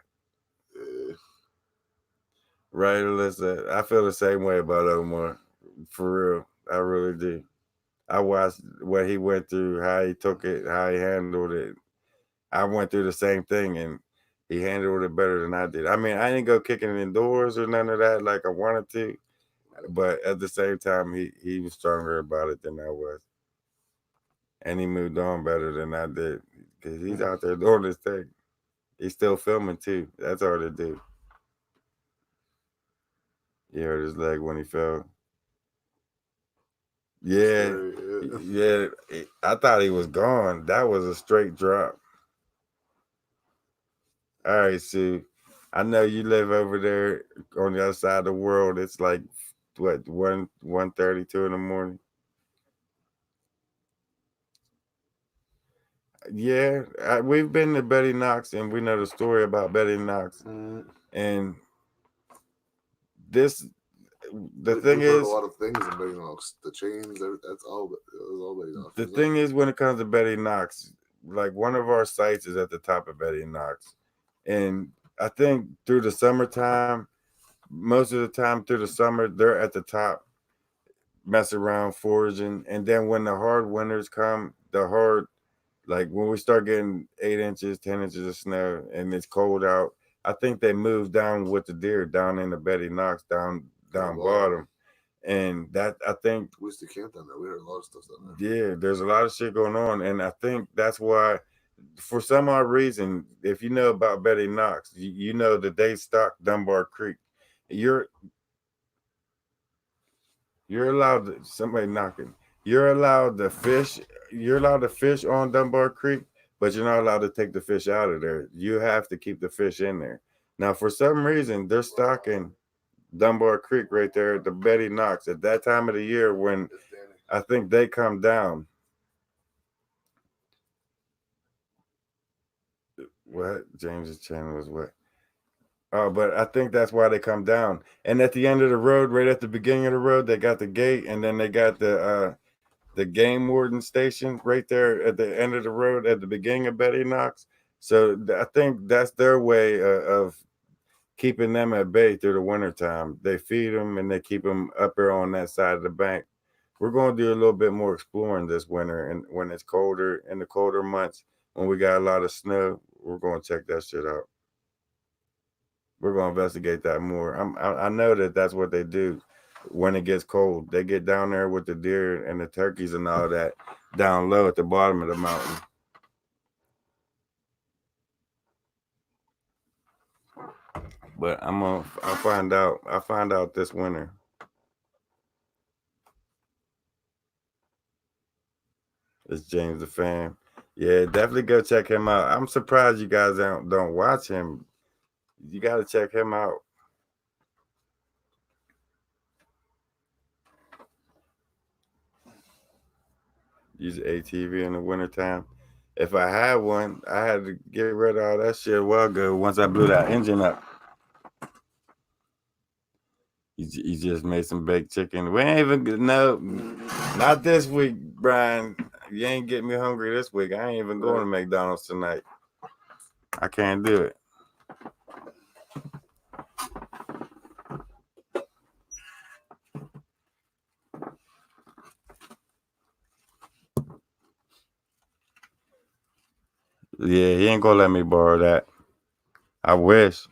Right, Alyssa? I feel the same way about Omar. For real. I really do. I watched what he went through, how he took it, how he handled it. I went through the same thing, and he handled it better than I did. I mean, I didn't go kicking indoors or none of that like I wanted to, but at the same time, he was stronger about it than I was. And he moved on better than I did because he's out there doing this thing. He's still filming, too. That's hard to do. You hurt his leg when he fell. Yeah. I thought he was gone. That was a straight drop. All right, Sue. I know you live over there on the other side of the world. It's like, what, 1:32 in the morning? Yeah, we've been to Betty Knox, and we know the story about Betty Knox. And the thing is, a lot of things in Betty Knox. The chains, that's all. It was all Betty Knox. The thing is, when it comes to Betty Knox, like one of our sites is at the top of Betty Knox, and I think through the summertime, most of the time through the summer, they're at the top, messing around foraging, and then when the hard winters come, like when we start getting 8 inches, 10 inches of snow, and it's cold out, I think they move down with the deer down into Betty Knox, down bottom. And that, I think, we used to camp down there. We heard a lot of stuff down there. Yeah, there's a lot of shit going on. And I think that's why, for some odd reason, if you know about Betty Knox, you know that they stock Dunbar Creek. You're allowed to, somebody knocking. You're allowed to fish. You're allowed to fish on Dunbar Creek, but you're not allowed to take the fish out of there. You have to keep the fish in there. Now, for some reason, they're stocking Dunbar Creek right there at the Betty Knox at that time of the year when I think they come down. What? James's channel was what? Oh, but I think that's why they come down. And at the end of the road, right at the beginning of the road, they got the gate, and then they got the game warden station right there at the end of the road at the beginning of Betty Knox. So I think that's their way of keeping them at bay through the wintertime. They feed them and they keep them up there on that side of the bank. We're going to do a little bit more exploring this winter, and when it's colder, in the colder months, when we got a lot of snow, we're going to check that shit out. We're going to investigate that more. I know that that's what they do when it gets cold. They get down there with the deer and the turkeys and all that down low at the bottom of the mountain. But I'll find out. I'll find out this winter. It's James the Fan. Yeah, definitely go check him out. I'm surprised you guys don't watch him. You got to check him out. Use ATV in the wintertime. If I had one, I had to get rid of all that shit a while ago once I blew that engine up. You just made some baked chicken. We ain't even, no, not this week, Brian. You ain't getting me hungry this week. I ain't even going to McDonald's tonight. I can't do it. Yeah, he ain't gonna let me borrow that. I wish.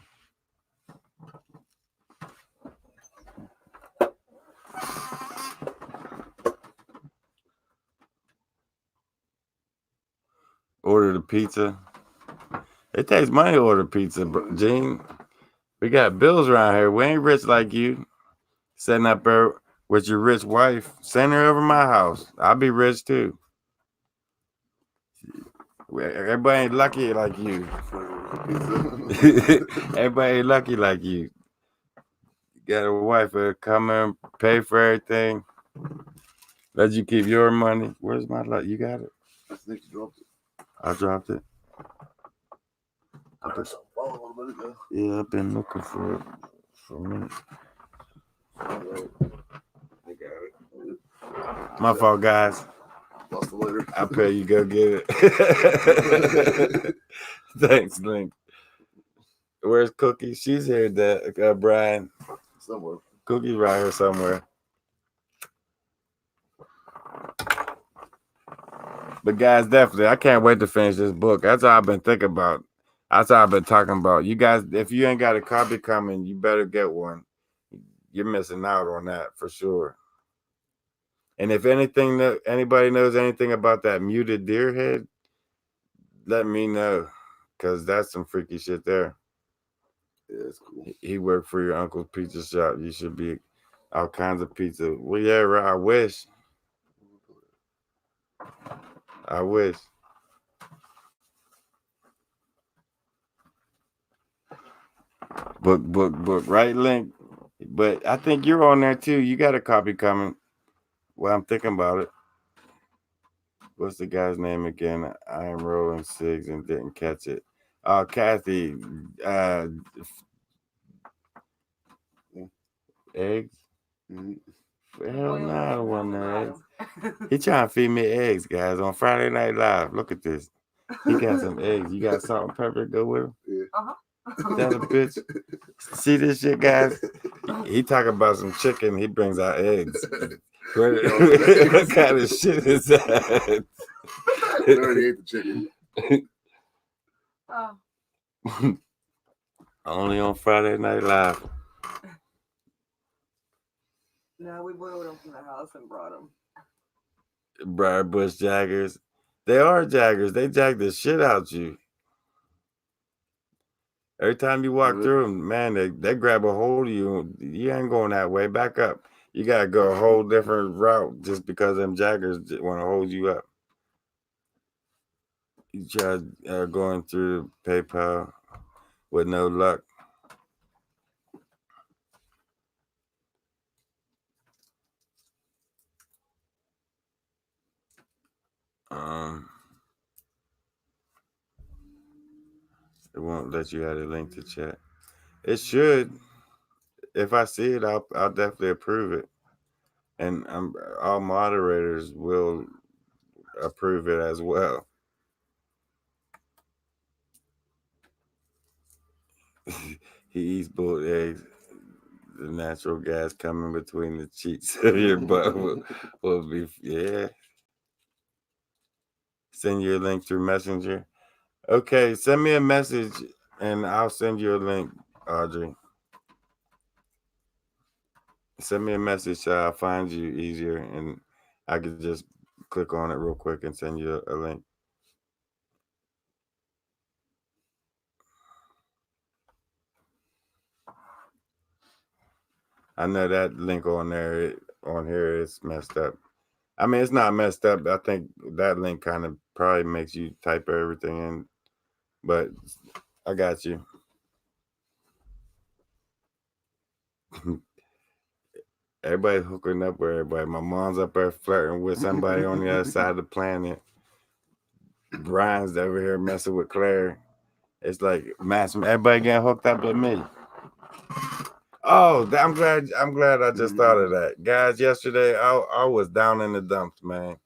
Order the pizza. It takes money to order pizza, Gene. We got bills around here. We ain't rich like you. Setting up there with your rich wife. Send her over my house. I'll be rich too. Everybody ain't lucky like you. Everybody ain't lucky like you. You got a wife that'll come in, pay for everything. Let you keep your money. Where's my luck? You got it? I think you dropped it. I dropped it. Yeah, I've been looking for it for a minute. I got it. My fault, guys. Lost the later. I'll pay you go get it. Thanks, Link. Where's Cookie? She's here, Brian. Somewhere. Cookie's right here somewhere. But guys, definitely, I can't wait to finish this book. That's all I've been thinking about. That's all I've been talking about. You guys, if you ain't got a copy coming, you better get one. You're missing out on that for sure. And if anybody knows anything about that muted deer head, let me know, because that's some freaky shit there. Yeah, it's cool. He worked for your uncle's pizza shop. You should be all kinds of pizza. Well, yeah, right. I wish. Book, right, Link? But I think you're on there too. You got a copy coming. Well, I'm thinking about it. What's the guy's name again? I am rolling cigs and didn't catch it. Kathy. Eggs? Hell no, I don't want no eggs. He trying to feed me eggs, guys, on Friday Night Live. Look at this. He got some eggs. You got salt and pepper to go with him? Yeah. That a bitch. See this shit, guys? He talking about some chicken. He brings out eggs. What kind of shit is that? I already ate the chicken. Only on Friday Night Live. No, we boiled them from the house and brought them. Briar Bush Jaggers. They are Jaggers. They jag the shit out you. Every time you walk through them, man, they grab a hold of you. You ain't going that way. Back up. You got to go a whole different route just because them Jaggers want to hold you up. You try going through PayPal with no luck. It won't let you add a link to chat. It should. If I see it, I'll definitely approve it. And all moderators will approve it as well. He eats boiled eggs. The natural gas coming between the cheeks of your butt will be, yeah. Send you a link through Messenger. Okay, send me a message and I'll send you a link, Audrey. Send me a message so I'll find you easier and I can just click on it real quick and send you a link. I know that link on here is messed up. I mean, it's not messed up. I think that link kind of probably makes you type everything in, but I got you. Everybody hooking up with everybody. My mom's up there flirting with somebody on the other side of the planet. Brian's over here messing with Claire. It's like everybody getting hooked up with me. Oh, I'm glad I just thought of that. Guys, yesterday I was down in the dumps, man.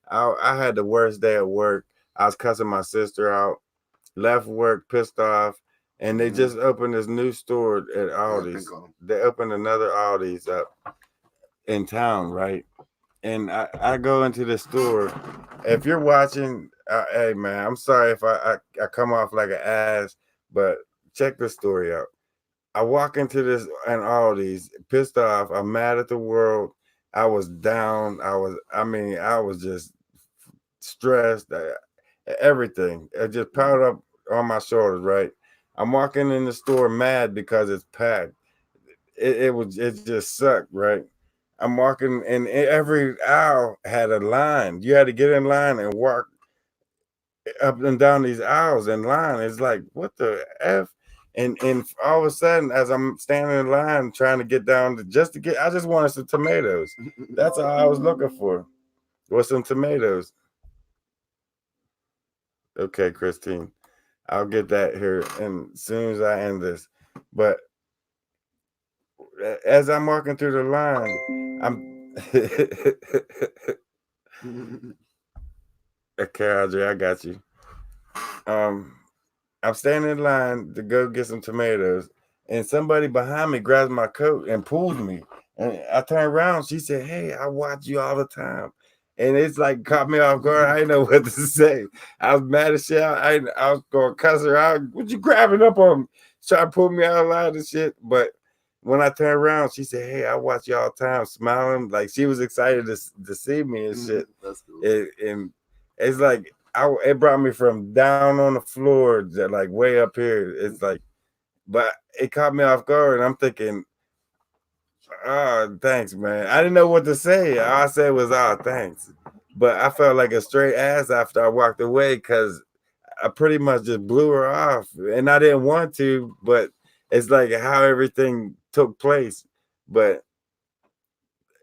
I had the worst day at work. I was cussing my sister out, left work pissed off, and they just opened this new store at Aldi's. They opened another Aldi's up in town, right? And I go into the store. If you're watching, hey man, I'm sorry if I come off like an ass, but check this story out. I walk into this and Aldi's pissed off. I'm mad at the world. I was down. I was just stressed. Everything. I just piled up on my shoulders, right? I'm walking in the store mad because it's packed. It just sucked, right? I'm walking, and every aisle had a line. You had to get in line and walk up and down these aisles in line. It's like, what the F? And all of a sudden, as I'm standing in line trying to get down I just wanted some tomatoes. That's all I was looking for, was some tomatoes. Okay, Christine, I'll get that here and as soon as I end this. But as I'm walking through the line, okay, Audrey, I got you. I'm standing in line to go get some tomatoes, and somebody behind me grabs my coat and pulls me. And I turn around. She said, "Hey, I watch you all the time." And it's like caught me off guard. I didn't know what to say. I was mad as shit. I was going to cuss her out. What you grabbing up on me? Trying to pull me out of line and shit. But when I turned around, she said, "Hey, I watch you all the time," smiling. Like she was excited to see me and shit. That's cool. And it's like, it brought me from down on the floor to like way up here. It's like, but it caught me off guard. And I'm thinking, oh, thanks, man. I didn't know what to say. All I said was, oh, thanks. But I felt like a straight ass after I walked away because I pretty much just blew her off. And I didn't want to, but it's like how everything took place. But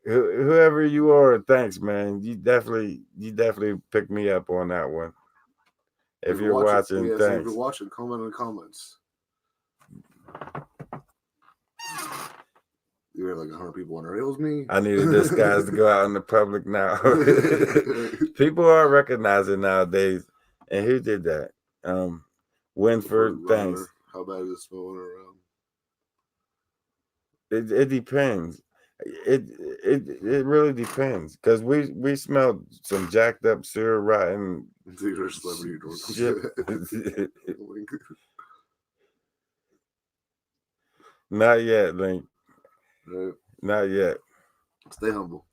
whoever you are, thanks, man. You definitely picked me up on that one. If you're watching, thanks. If you're watching, comment in the comments. You had like 100 people wondering, it was me. I needed this guys to go out in the public now. People are recognizing nowadays. And who did that? Winford, thanks. How bad is it smelling around? It depends. It really depends. Because we smelled some jacked up sewer rotten. These are celebrity shit. Not yet, Link. Right. Not yet. Stay humble.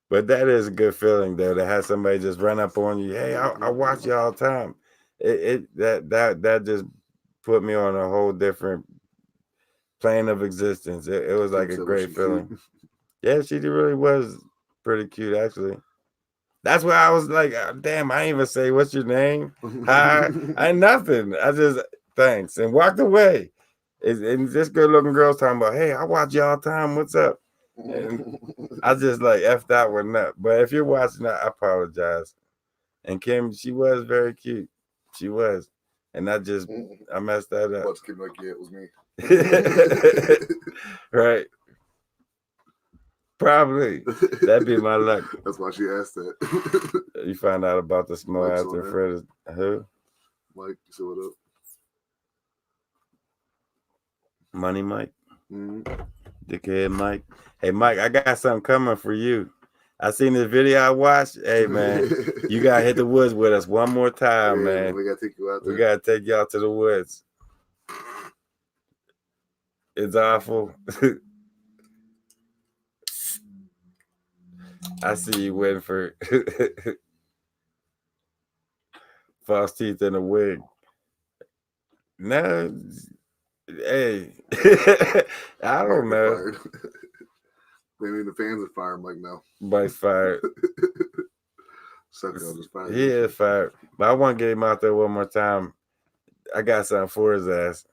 But that is a good feeling, though, to have somebody just run up on you. Hey, I watch you all the time. That just put me on a whole different plane of existence. It was like a great feeling. Yeah, she really was pretty cute, actually. That's why I was like, damn, I didn't even say, what's your name? Hi. I ain't nothing. I just, thanks. And walked away. And this good looking girl's talking about, hey, I watch you all the time. What's up? And I just like F that one up. But if you're watching that, I apologize. And Kim, she was very cute. She was. And I messed that up. What's Kim like, yeah, it was me. Right. Probably. That'd be my luck. That's why she asked that. You find out about the small after Fred. Who? Mike, say what up? Money Mike? Mm-hmm. Dickhead Mike. Hey, Mike, I got something coming for you. I seen this video I watched. Hey, man, you got to hit the woods with us one more time, man. We got to take you out there. We got to take y'all to the woods. It's awful. I see you waiting for false teeth and a wig. No, hey, I don't know. Maybe the fans are fired. I'm like, no. Mike's fired. Just fired. He is fired. But I want to get him out there one more time. I got something for his ass.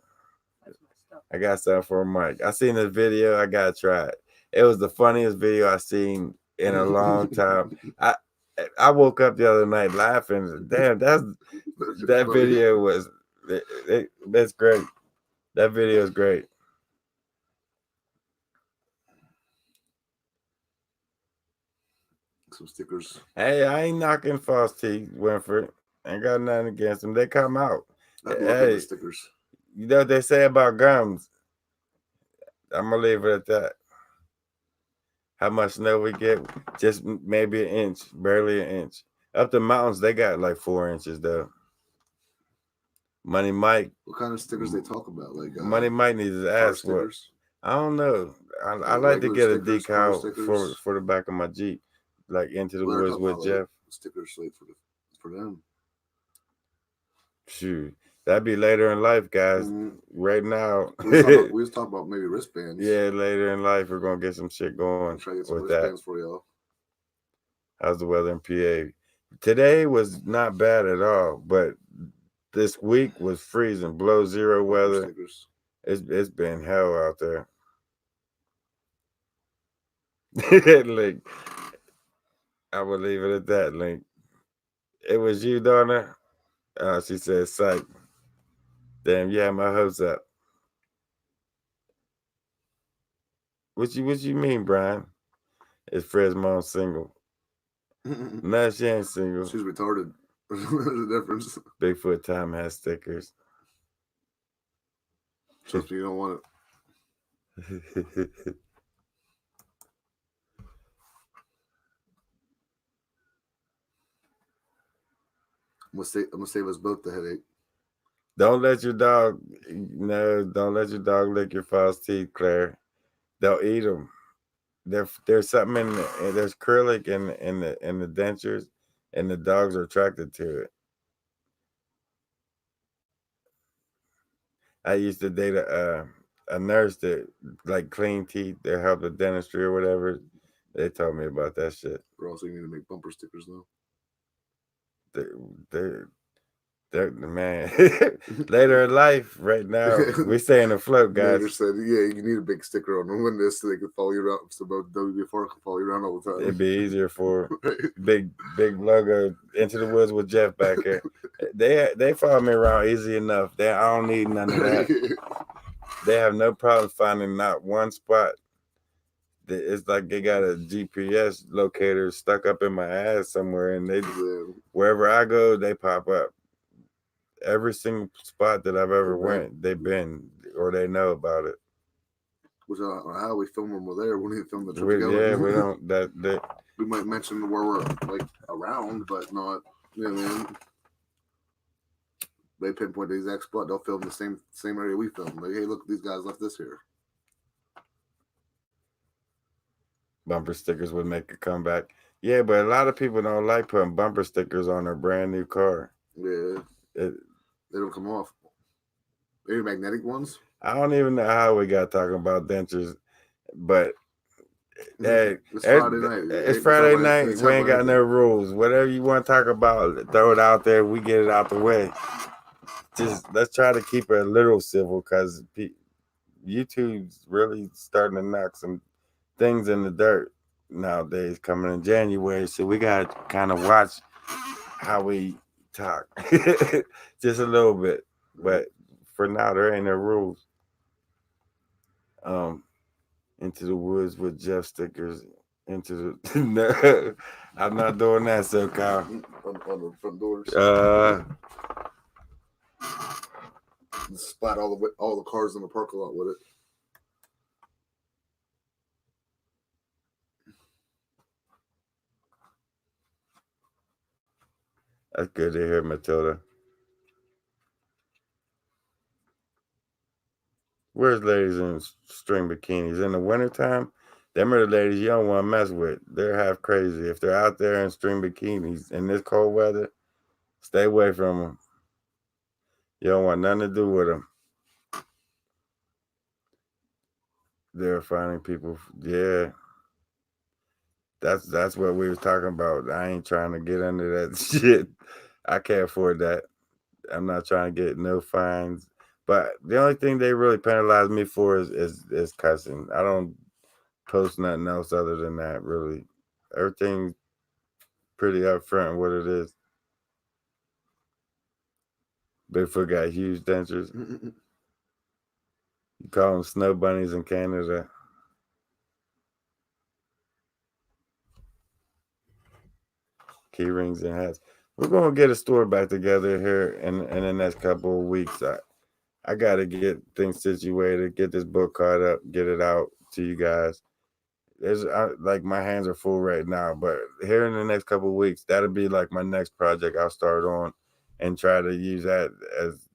I got something for Mike. I seen this video. I got to try it. It was the funniest video I seen in a long time. I woke up the other night laughing. Damn, that video was that's great. That video is great. Some stickers. Hey, I ain't knocking false teeth, Winford. Ain't got nothing against them. They come out. Hey, stickers. You know what they say about gums? I'm gonna leave it at that. How much snow we get? Just maybe an inch, barely an inch. Up the mountains, they got like 4 inches though. Money Mike. What kind of stickers they talk about? Like Money Mike needs to ask for. I don't know. I like to get a decal for the back of my Jeep, like Into the Woods with Jeff. Stickers for the for them. Shoot, that'd be later in life, guys. Mm-hmm. Right now, we was talking about maybe wristbands. Yeah, later in life, we're gonna get some shit going. Try to get some wristbands for y'all. How's the weather in PA? Today was not bad at all, but this week was freezing, below zero weather. It's been hell out there. Link, I will leave it at that. Link, it was you, Donna. She said, "Psych." Damn, yeah, my hopes up. What you mean, Brian? Is Fred's mom single? No, she ain't single. She's retarded. There's a difference. Bigfoot Time has stickers. Trust me, you don't want it. I'm gonna save us both the headache. Don't let your dog lick your false teeth, Claire. They'll eat them. There's something there's acrylic in the dentures, and the dogs are attracted to it. I used to date a nurse that like clean teeth. They help the dentistry or whatever. They told me about that shit. We're also going to make bumper stickers though. They're man. Later in life, right now, we staying afloat, guys. Later said, yeah, you need a big sticker on the window so they can follow you around. So WD-4 can follow you around all the time. It'd be easier for big logo Into the Woods with Jeff back here. They follow me around easy enough. I don't need none of that. They have no problem finding not one spot. It's like they got a GPS locator stuck up in my ass somewhere, and wherever I go, they pop up. Every single spot that I've ever went, they've been or they know about it. Which I don't know how we film them there. We need to film the trip together. Yeah, we don't. That we might mention where we're like around, but not. You know what I mean? They pinpoint the exact spot. They'll film the same area we film. Like, hey, look, these guys left this here. Bumper stickers would make a comeback. Yeah, but a lot of people don't like putting bumper stickers on their brand new car. Yeah. They don't come off. Maybe magnetic ones? I don't even know how we got talking about dentures, but hey, it's Friday night. It's Friday night. We ain't got no rules. Whatever you want to talk about, throw it out there. We get it out the way. Just let's try to keep it a little civil because YouTube's really starting to knock some things in the dirt nowadays coming in January. So we got to kind of watch how we talk just a little bit, but for now there ain't no rules. Into the Woods with Jeff stickers. Into the no, I'm not doing that, so Kyle. On the front doors. Splat all the cars in the parking lot with it. That's good to hear, Matilda. Where's ladies in string bikinis? In the wintertime, them are the ladies you don't want to mess with. They're half crazy. If they're out there in string bikinis in this cold weather, stay away from them. You don't want nothing to do with them. They're finding people. Yeah. That's what we was talking about. I ain't trying to get under that shit. I can't afford that. I'm not trying to get no fines. But the only thing they really penalize me for is cussing. I don't post nothing else other than that, really. Everything's pretty upfront what it is. Bigfoot got huge dentures. You call them snow bunnies in Canada. Key rings and hats. We're going to get a store back together here in the next couple of weeks. I got to get things situated, get this book caught up, get it out to you guys. Like my hands are full right now, but here in the next couple of weeks, that'll be like my next project I'll start on and try to use that as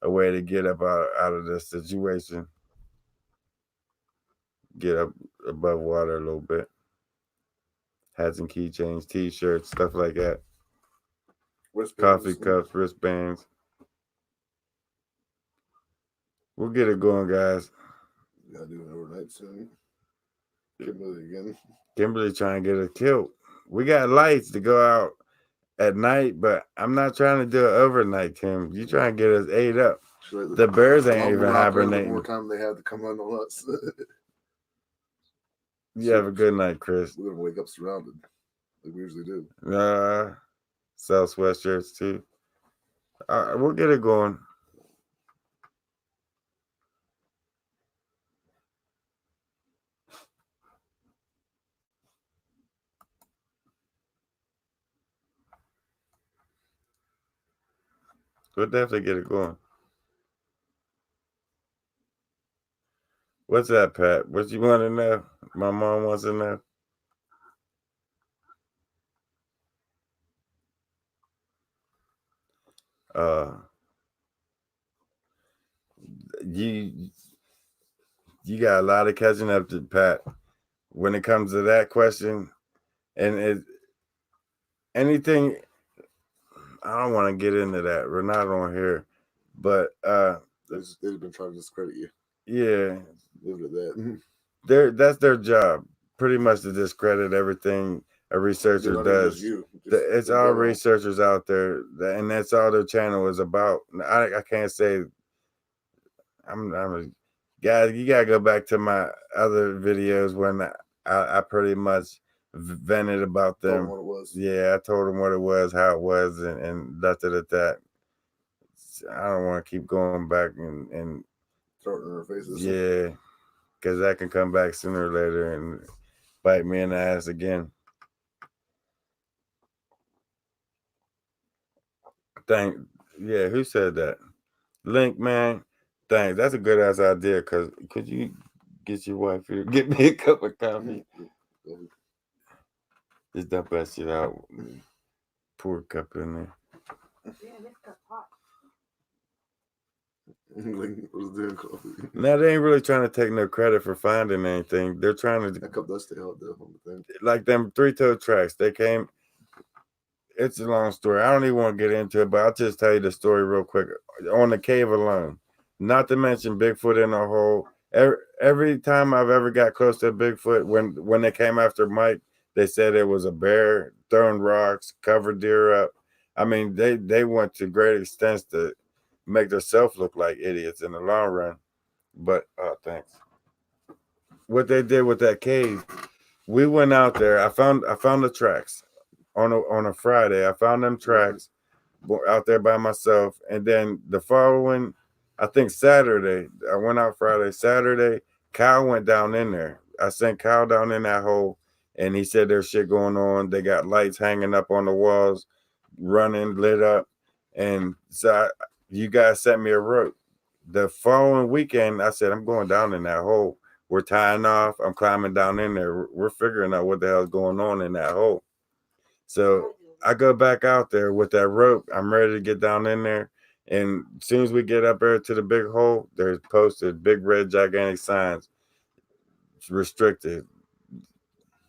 a way to get up out of this situation. Get up above water a little bit. Hats and keychains, t-shirts, stuff like that. coffee cups, wristbands. We'll get it going, guys. Gotta do it overnight soon. Kimberly again. Kimberly trying to get us killed. We got lights to go out at night, but I'm not trying to do it overnight, Tim. You trying to get us ate up. The Bears ain't even hibernating. The more time they have to come on us. You have a good night, Chris. We're gonna wake up surrounded, like we usually do. Sell sweatshirts too. We'll get it going. We'll definitely get it going. What's that, Pat? What you want to know? My mom wants to know. You got a lot of catching up to, Pat, when it comes to that question. And anything, I don't want to get into that. We're not on here, but they've been trying to discredit you. Yeah, leave it at that. That's their job, pretty much, to discredit everything a researcher does. It's all researchers out there, and that's all their channel is about. I can't say. Guys, you gotta go back to my other videos when I pretty much vented about them. What it was. Yeah, I told them what it was, how it was, and left it at that. I don't want to keep going back and throw it in their faces. Yeah, because that can come back sooner or later and bite me in the ass again. Yeah, who said that? Link, man. Thanks. That's a good ass idea. Cause could you get your wife here? Get me a cup of coffee. Just dump that shit out. Pour a cup in there. Now they ain't really trying to take no credit for finding anything. They're trying to. That cup does stay out there on the thing. Like them 3-toe tracks. They came. It's a long story. I don't even want to get into it, but I'll just tell you the story real quick. On the cave alone, not to mention Bigfoot in a hole. Every time I've ever got close to Bigfoot, when they came after Mike, they said it was a bear, throwing rocks, covered deer up. I mean, they went to great extents to make themselves look like idiots in the long run. But thanks. What they did with that cave, we went out there. I found the tracks on a Friday. I found them tracks out there by myself, and then the following, I think Saturday, I went out Friday. Saturday, Kyle went down in there. I sent Kyle down in that hole, and he said there's shit going on. They got lights hanging up on the walls, running, lit up, and so you guys sent me a rope. The following weekend, I said, I'm going down in that hole. We're tying off. I'm climbing down in there. We're figuring out what the hell's going on in that hole. So I go back out there with that rope. I'm ready to get down in there. And as soon as we get up there to the big hole, there's posted big red gigantic signs. It's restricted.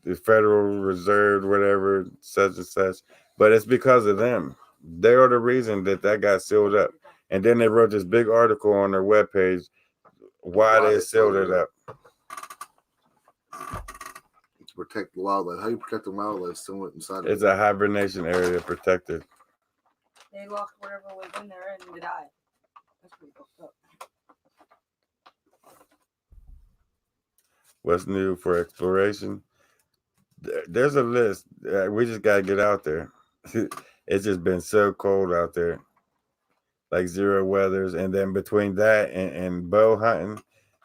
The Federal Reserve, whatever, such and such. But it's because of them. They are the reason that got sealed up. And then they wrote this big article on their webpage why they sealed it up. To protect the wildlife. How do you protect the wildlife still inside? It's a hibernation area protected. They locked whatever was in there and died. That's pretty fucked up. What's new for exploration? There's a list. We just got to get out there. It's just been so cold out there. Like zero weathers. And then between that and bow hunting,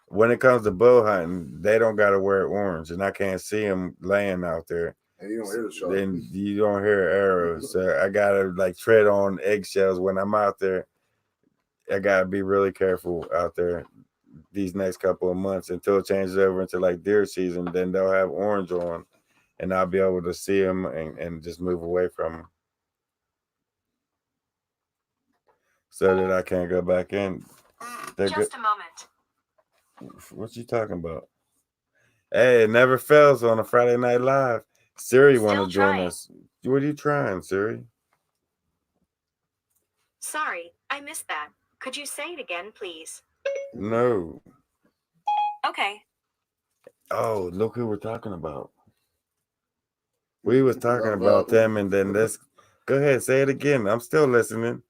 when it comes to bow hunting, they don't got to wear orange. And I can't see them laying out there. And you don't hear the shot. Then you don't hear arrows. So I got to like tread on eggshells when I'm out there. I got to be really careful out there these next couple of months until it changes over into like deer season. Then they'll have orange on and I'll be able to see them and just move away from them. So that I can't go back in. Just a moment. What you talking about? Hey, it never fails on a Friday Night Live. Siri want to join us. What are you trying, Siri? Sorry, I missed that. Could you say it again, please? No. Okay. Oh, look who we're talking about. We was talking about them, and then let's go ahead, say it again. I'm still listening.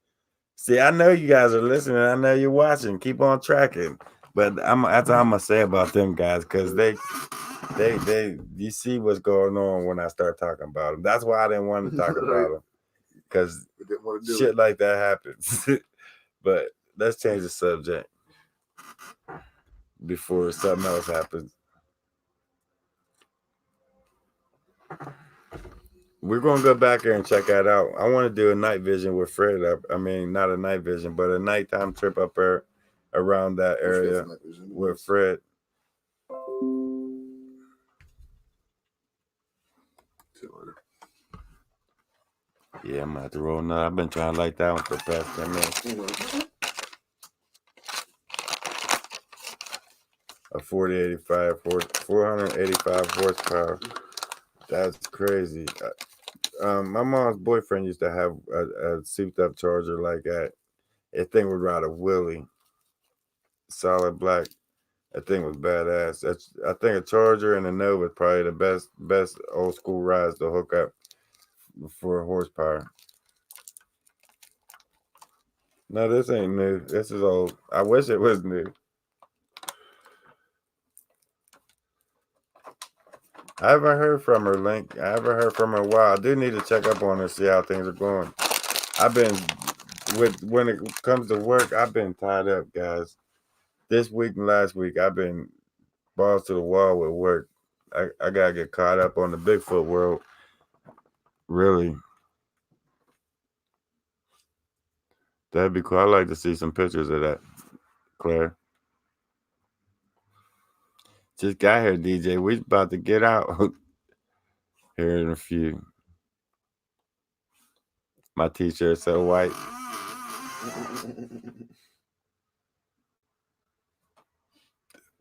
See, I know you guys are listening. I know you're watching. Keep on tracking. But that's all I'm gonna say about them guys, because they you see what's going on when I start talking about them. That's why I didn't want to talk about them, because shit like that happens. But let's change the subject before something else happens. We're gonna go back there and check that out. I want to do a night vision with Fred up. I mean, not a night vision, but a nighttime trip up there around that area with Fred. Yeah, I'm gonna have to roll now. I've been trying to light that one for the past 10 minutes. A 485 horsepower. That's crazy. My mom's boyfriend used to have a souped up Charger like that. That thing would ride a wheelie. Solid black. That thing was badass. I think a Charger and a Nova is probably the best old school rides to hook up for horsepower. No, this ain't new. This is old. I wish it was new. I haven't heard from her, Link. I haven't heard from her in a while. I do need to check up on her, see how things are going. I've been, when it comes to work, I've been tied up, guys. This week and last week, I've been balls to the wall with work. I gotta get caught up on the Bigfoot world. Really. That'd be cool. I'd like to see some pictures of that, Claire. Just got here, DJ. We about to get out here in a few. My t-shirt's so white.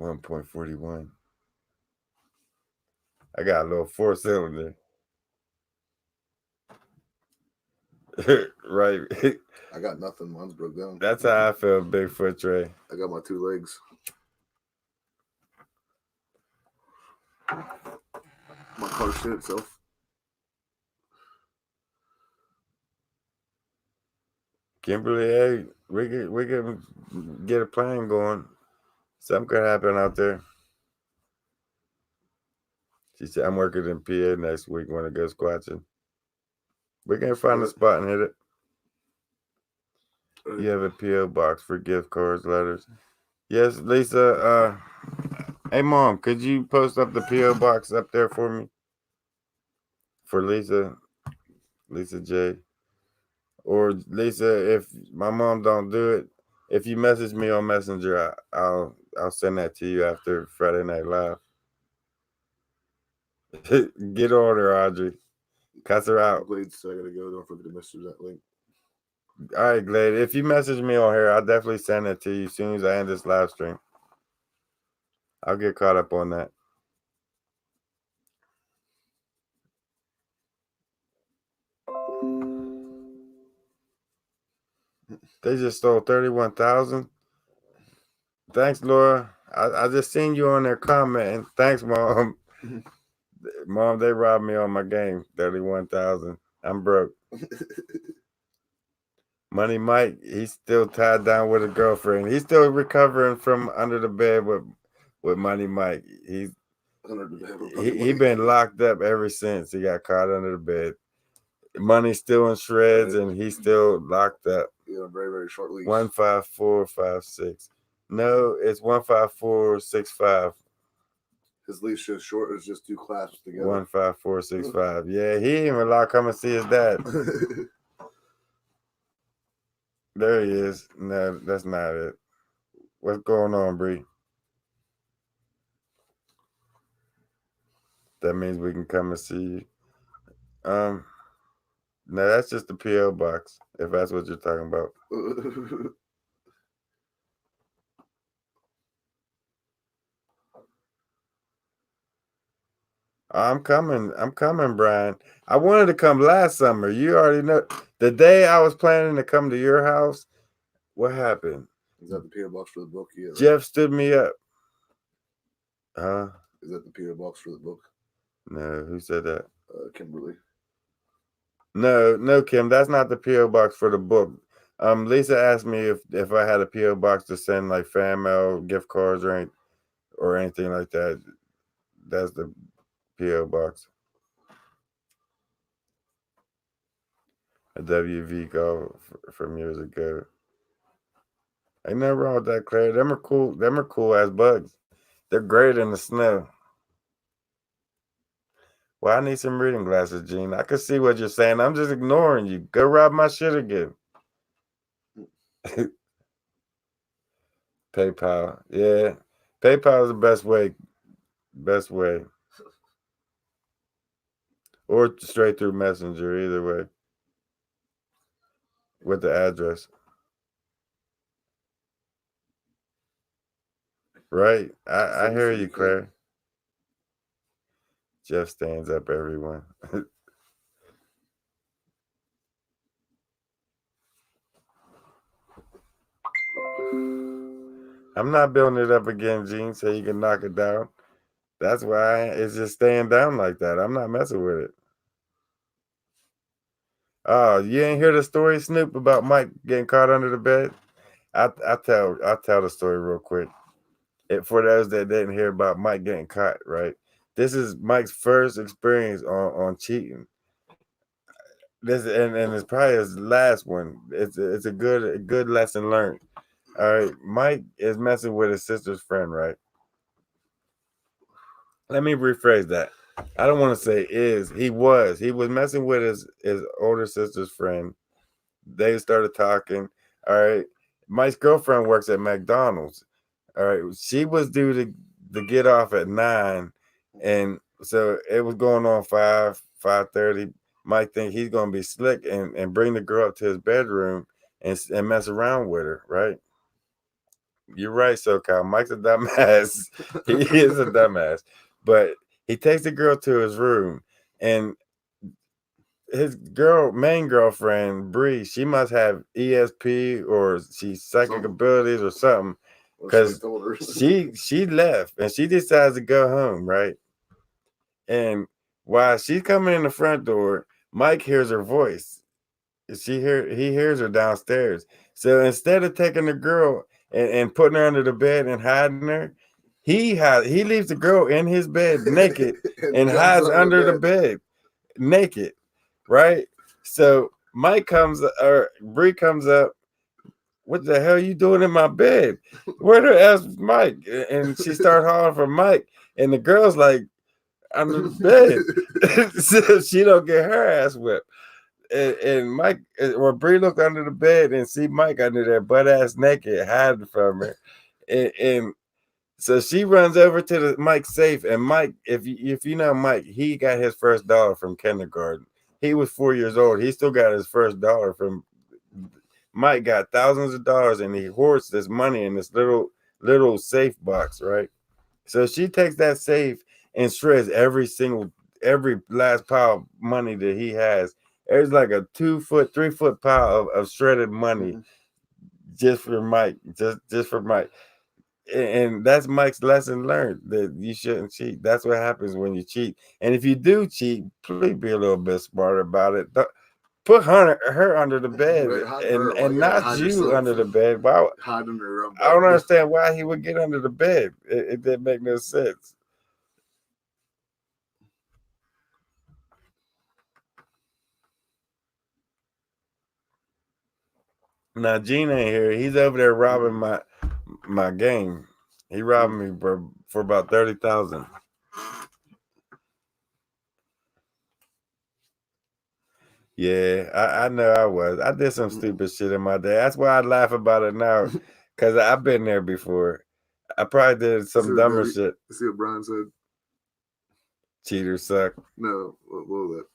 $1.41. I got a little 4-cylinder. Right. I got nothing. Mine's broke down. That's how I feel, Bigfoot Trey. I got my 2 legs. My car shit itself. Kimberly, hey, we can get a plan going. Something could happen out there. She said, I'm working in PA next week when I go squatching. We can find a spot and hit it. You have a P.O. box for gift cards, letters. Yes, Lisa. Hey, Mom, could you post up the P.O. box up there for me? For Lisa J. Or Lisa, if my mom don't do it, if you message me on Messenger, I'll send that to you after Friday Night Live. Get on her, Audrey. Cuss her out. Glade, so I gotta go. Don't forget to message that link. All right, Glade. If you message me on here, I'll definitely send it to you as soon as I end this live stream. I'll get caught up on that. They just stole 31,000. Thanks, Laura. I just seen you on there commenting. Thanks, Mom. Mom, they robbed me on my game. 31,000. I'm broke. Money Mike, he's still tied down with a girlfriend. He's still recovering from under the bed with Money Mike. He's he been locked up ever since he got caught under the bed. Money's still in shreds, and he's still locked up. Yeah, a very, very short leash. 15456. No, it's 15465. His leash is short. It's just 2 clasps together. 15465. Yeah, he ain't even allowed to come and see his dad. There he is. No, that's not it. What's going on, Bree? That means we can come and see you. No, that's just the P.O. box, if that's what you're talking about. I'm coming. I'm coming, Brian. I wanted to come last summer. You already know. The day I was planning to come to your house, what happened? Is that the PO box for the book? Yeah, right? Jeff stood me up. Is that the PO box for the book? No, who said that? Kimberly. No, Kim, that's not the PO box for the book. Lisa asked me if I had a PO box to send like fan mail, gift cards, or anything like that. That's the PO box. A WV call from years ago. Ain't nothing wrong with that, Claire. Them are cool. Them are cool as bugs. They're great in the snow. Well, I need some reading glasses, Gene. I can see what you're saying. I'm just ignoring you. Go rob my shit again. PayPal. Yeah. PayPal is the best way. Best way. Or straight through Messenger, either way. With the address. Right? I hear you, Claire. Jeff stands up, everyone. I'm not building it up again, Gene, so you can knock it down. That's why it's just staying down like that. I'm not messing with it. Oh, you ain't hear the story, Snoop, about Mike getting caught under the bed? I'll tell the story real quick. For those that didn't hear about Mike getting caught, right? This is Mike's first experience on cheating. This and it's probably his last one. It's a good lesson learned. All right, Mike is messing with his sister's friend, right? Let me rephrase that. I don't want to say is. He was messing with his older sister's friend. They started talking. All right. Mike's girlfriend works at McDonald's. All right. She was due to get off at 9. And so it was going on 5:30. Mike think he's gonna be slick and bring the girl up to his bedroom and mess around with her, right? You're right, SoCal. Mike's a dumbass. He is a dumbass. But he takes the girl to his room, and his main girlfriend, Bree, she must have ESP or she's psychic abilities or something. Because she left and she decides to go home, right? And while she's coming in the front door, Mike hears her voice. He hears her downstairs. So instead of taking the girl and putting her under the bed and hiding her, he leaves the girl in his bed naked and hides under the bed naked, right? So Bree comes up. What the hell are you doing in my bed? Where the hell's Mike? And she started hollering for Mike, and the girl's like under the bed, so she don't get her ass whipped. And Mike, or Bree looked under the bed and see Mike under there, butt ass naked, hiding from her, and so she runs over to the Mike's safe. And Mike, if you know Mike, he got his first dollar from kindergarten. He was 4 years old. He still got his first dollar from. Mike got thousands of dollars, and he hoards this money in this little safe box, right? So she takes that safe and shreds every last pile of money that he has. There's like a 3 foot pile of shredded money just for Mike, just for Mike. And that's Mike's lesson learned, that you shouldn't cheat. That's what happens when you cheat. And if you do cheat, please be a little bit smarter about it. Put her under the bed and not you under the bed. Why? I don't understand why he would get under the bed. It didn't make no sense. Now Gene ain't here. He's over there robbing my game. He robbed me for about 30,000. Yeah, I know I was. I did some stupid shit in my day. That's why I laugh about it now, because I've been there before. I probably did some dumber shit. See what Brian said? Cheaters suck. No, what was that?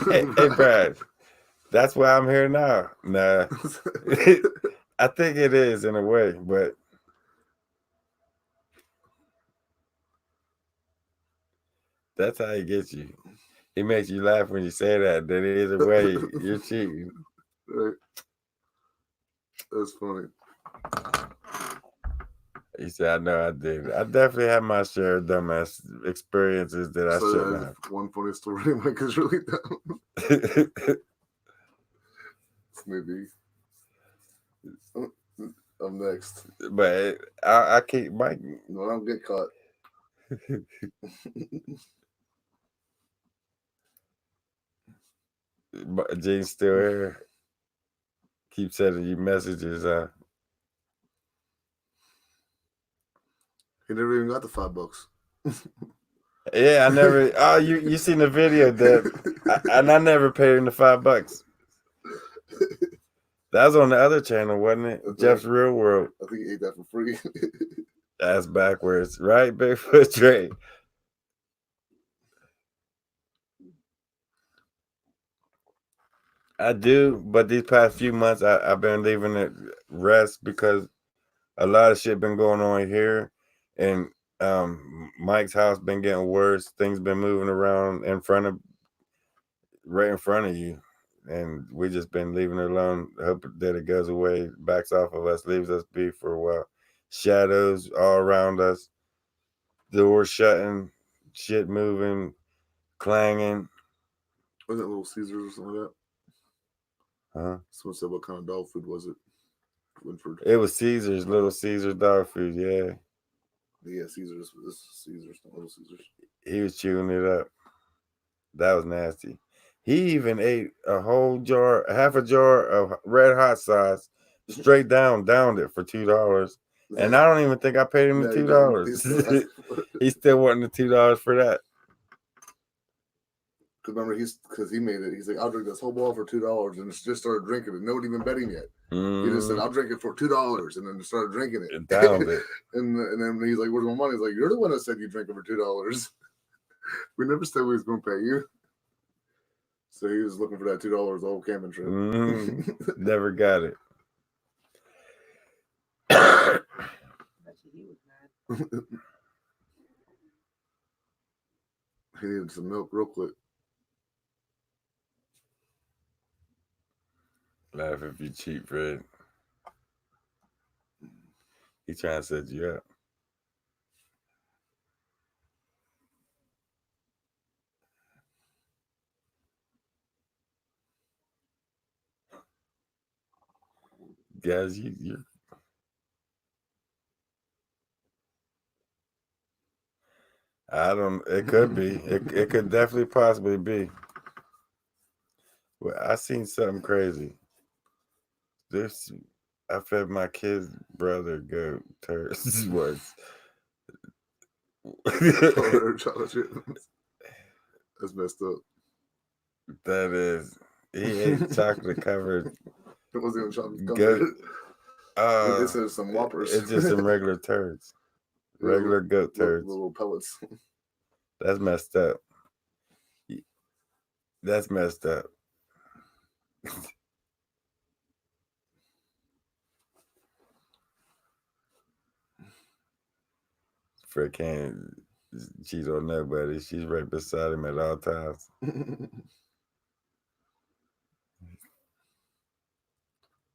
hey, Brad. That's why I'm here now. Nah. I think it is in a way, but That's how he gets you. He makes you laugh when you say that. Then either way, you're cheating. Right. That's funny. He said, I know I did. I definitely had my share of dumbass experiences that I shouldn't have. One funny story Mike is really dumb. Maybe. I'm next. But I keep Mike. No, I don't get caught. But Gene's still here. Keep sending you messages. He never even got the $5. Yeah, I never. Oh, you seen the video that? And I never paid him the $5. That was on the other channel, wasn't it? Jeff's Real World. I think he ate that for free. That's backwards, right? Bigfoot Dre. I do, but these past few months I've been leaving it rest because a lot of shit been going on here, and Mike's house been getting worse. Things been moving around right in front of you, and we just been leaving it alone. Hope that it goes away, backs off of us, leaves us be for a while. Shadows all around us, doors shutting, shit moving, clanging. Was it Little Caesars or something like that? Huh? Someone said, what kind of dog food was it? Winford. It was Caesars, Little Caesars dog food, yeah. Yeah, Caesars. This is Caesars, not Little Caesars. He was chewing it up. That was nasty. He even ate half a jar of red hot sauce, straight downed it for $2. And I don't even think I paid him the $2. He still wanting the $2 for that. Because remember, because he made it. He's like, I'll drink this whole bottle for $2, and just started drinking it. Nobody even bet him yet. He just said, I'll drink it for $2, and then started drinking it. Downed it. and then he's like, where's my money? He's like, you're the one that said you drink it for $2. We never said we was going to pay you. So he was looking for that $2 the whole camping trip. Never got it. He needed some milk real quick. Laugh if you cheat, Fred. He trying to set you up. Guys, you're I don't. It could be. It could definitely possibly be. Well, I seen something crazy. I fed my kid's brother goat turds once. That's messed up. That is. He ate chocolate covered. It wasn't even chocolate covered. This is some Whoppers. It's just some regular turds. Regular goat turds. Little pellets. That's messed up. That's messed up. Fred can't cheat on nobody. She's right beside him at all times.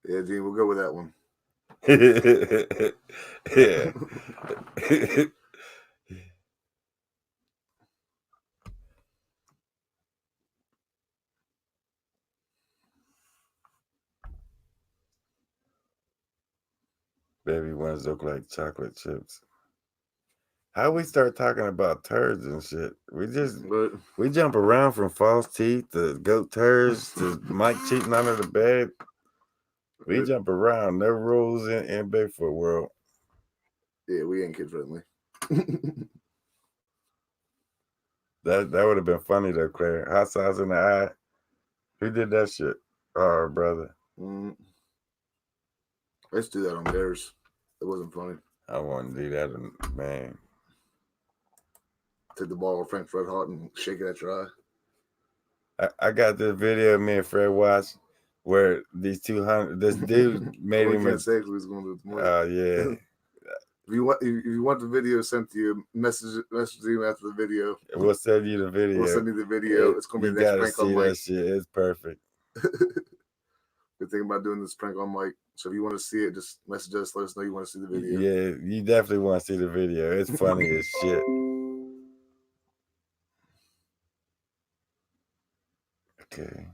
Yeah, Gene, we'll go with that one. Yeah. Baby ones look like chocolate chips. How we start talking about turds and shit? We jump around from false teeth to goat turds to Mike cheating under the bed. We jump around. No rules in Bigfoot world. Yeah, we ain't kid friendly. That would have been funny though, Claire. Hot sauce in the eye. Who did that shit? Oh, brother. Let's do that on theirs. It wasn't funny. I want to do that, man. Take the bottle of Frank's Red Hot and shake it at your eye. I got this video of me and Fred watched where this dude made him. Can't say 'cause we was going to do it tomorrow. Yeah. If you want the video sent to you, message him after the video. We'll send you the video. We'll send you the video. It's gonna be the next prank on Mike. That shit. It's perfect. We're thinking about doing this prank on Mike. So if you want to see it, just message us. Let us know you want to see the video. Yeah, you definitely want to see the video. It's funny as shit. Okay.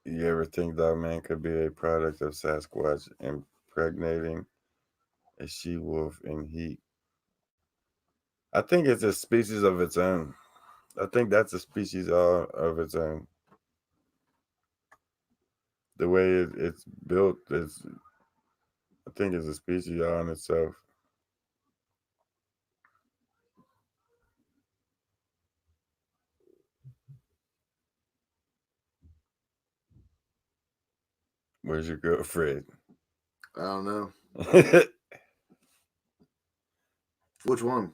You ever think Dogman could be a product of Sasquatch impregnating a she-wolf in heat? I think it's a species of its own. I think that's a species all of its own. The way it's built is, I think it's a species all in itself. Where's your girlfriend? I don't know. Which one?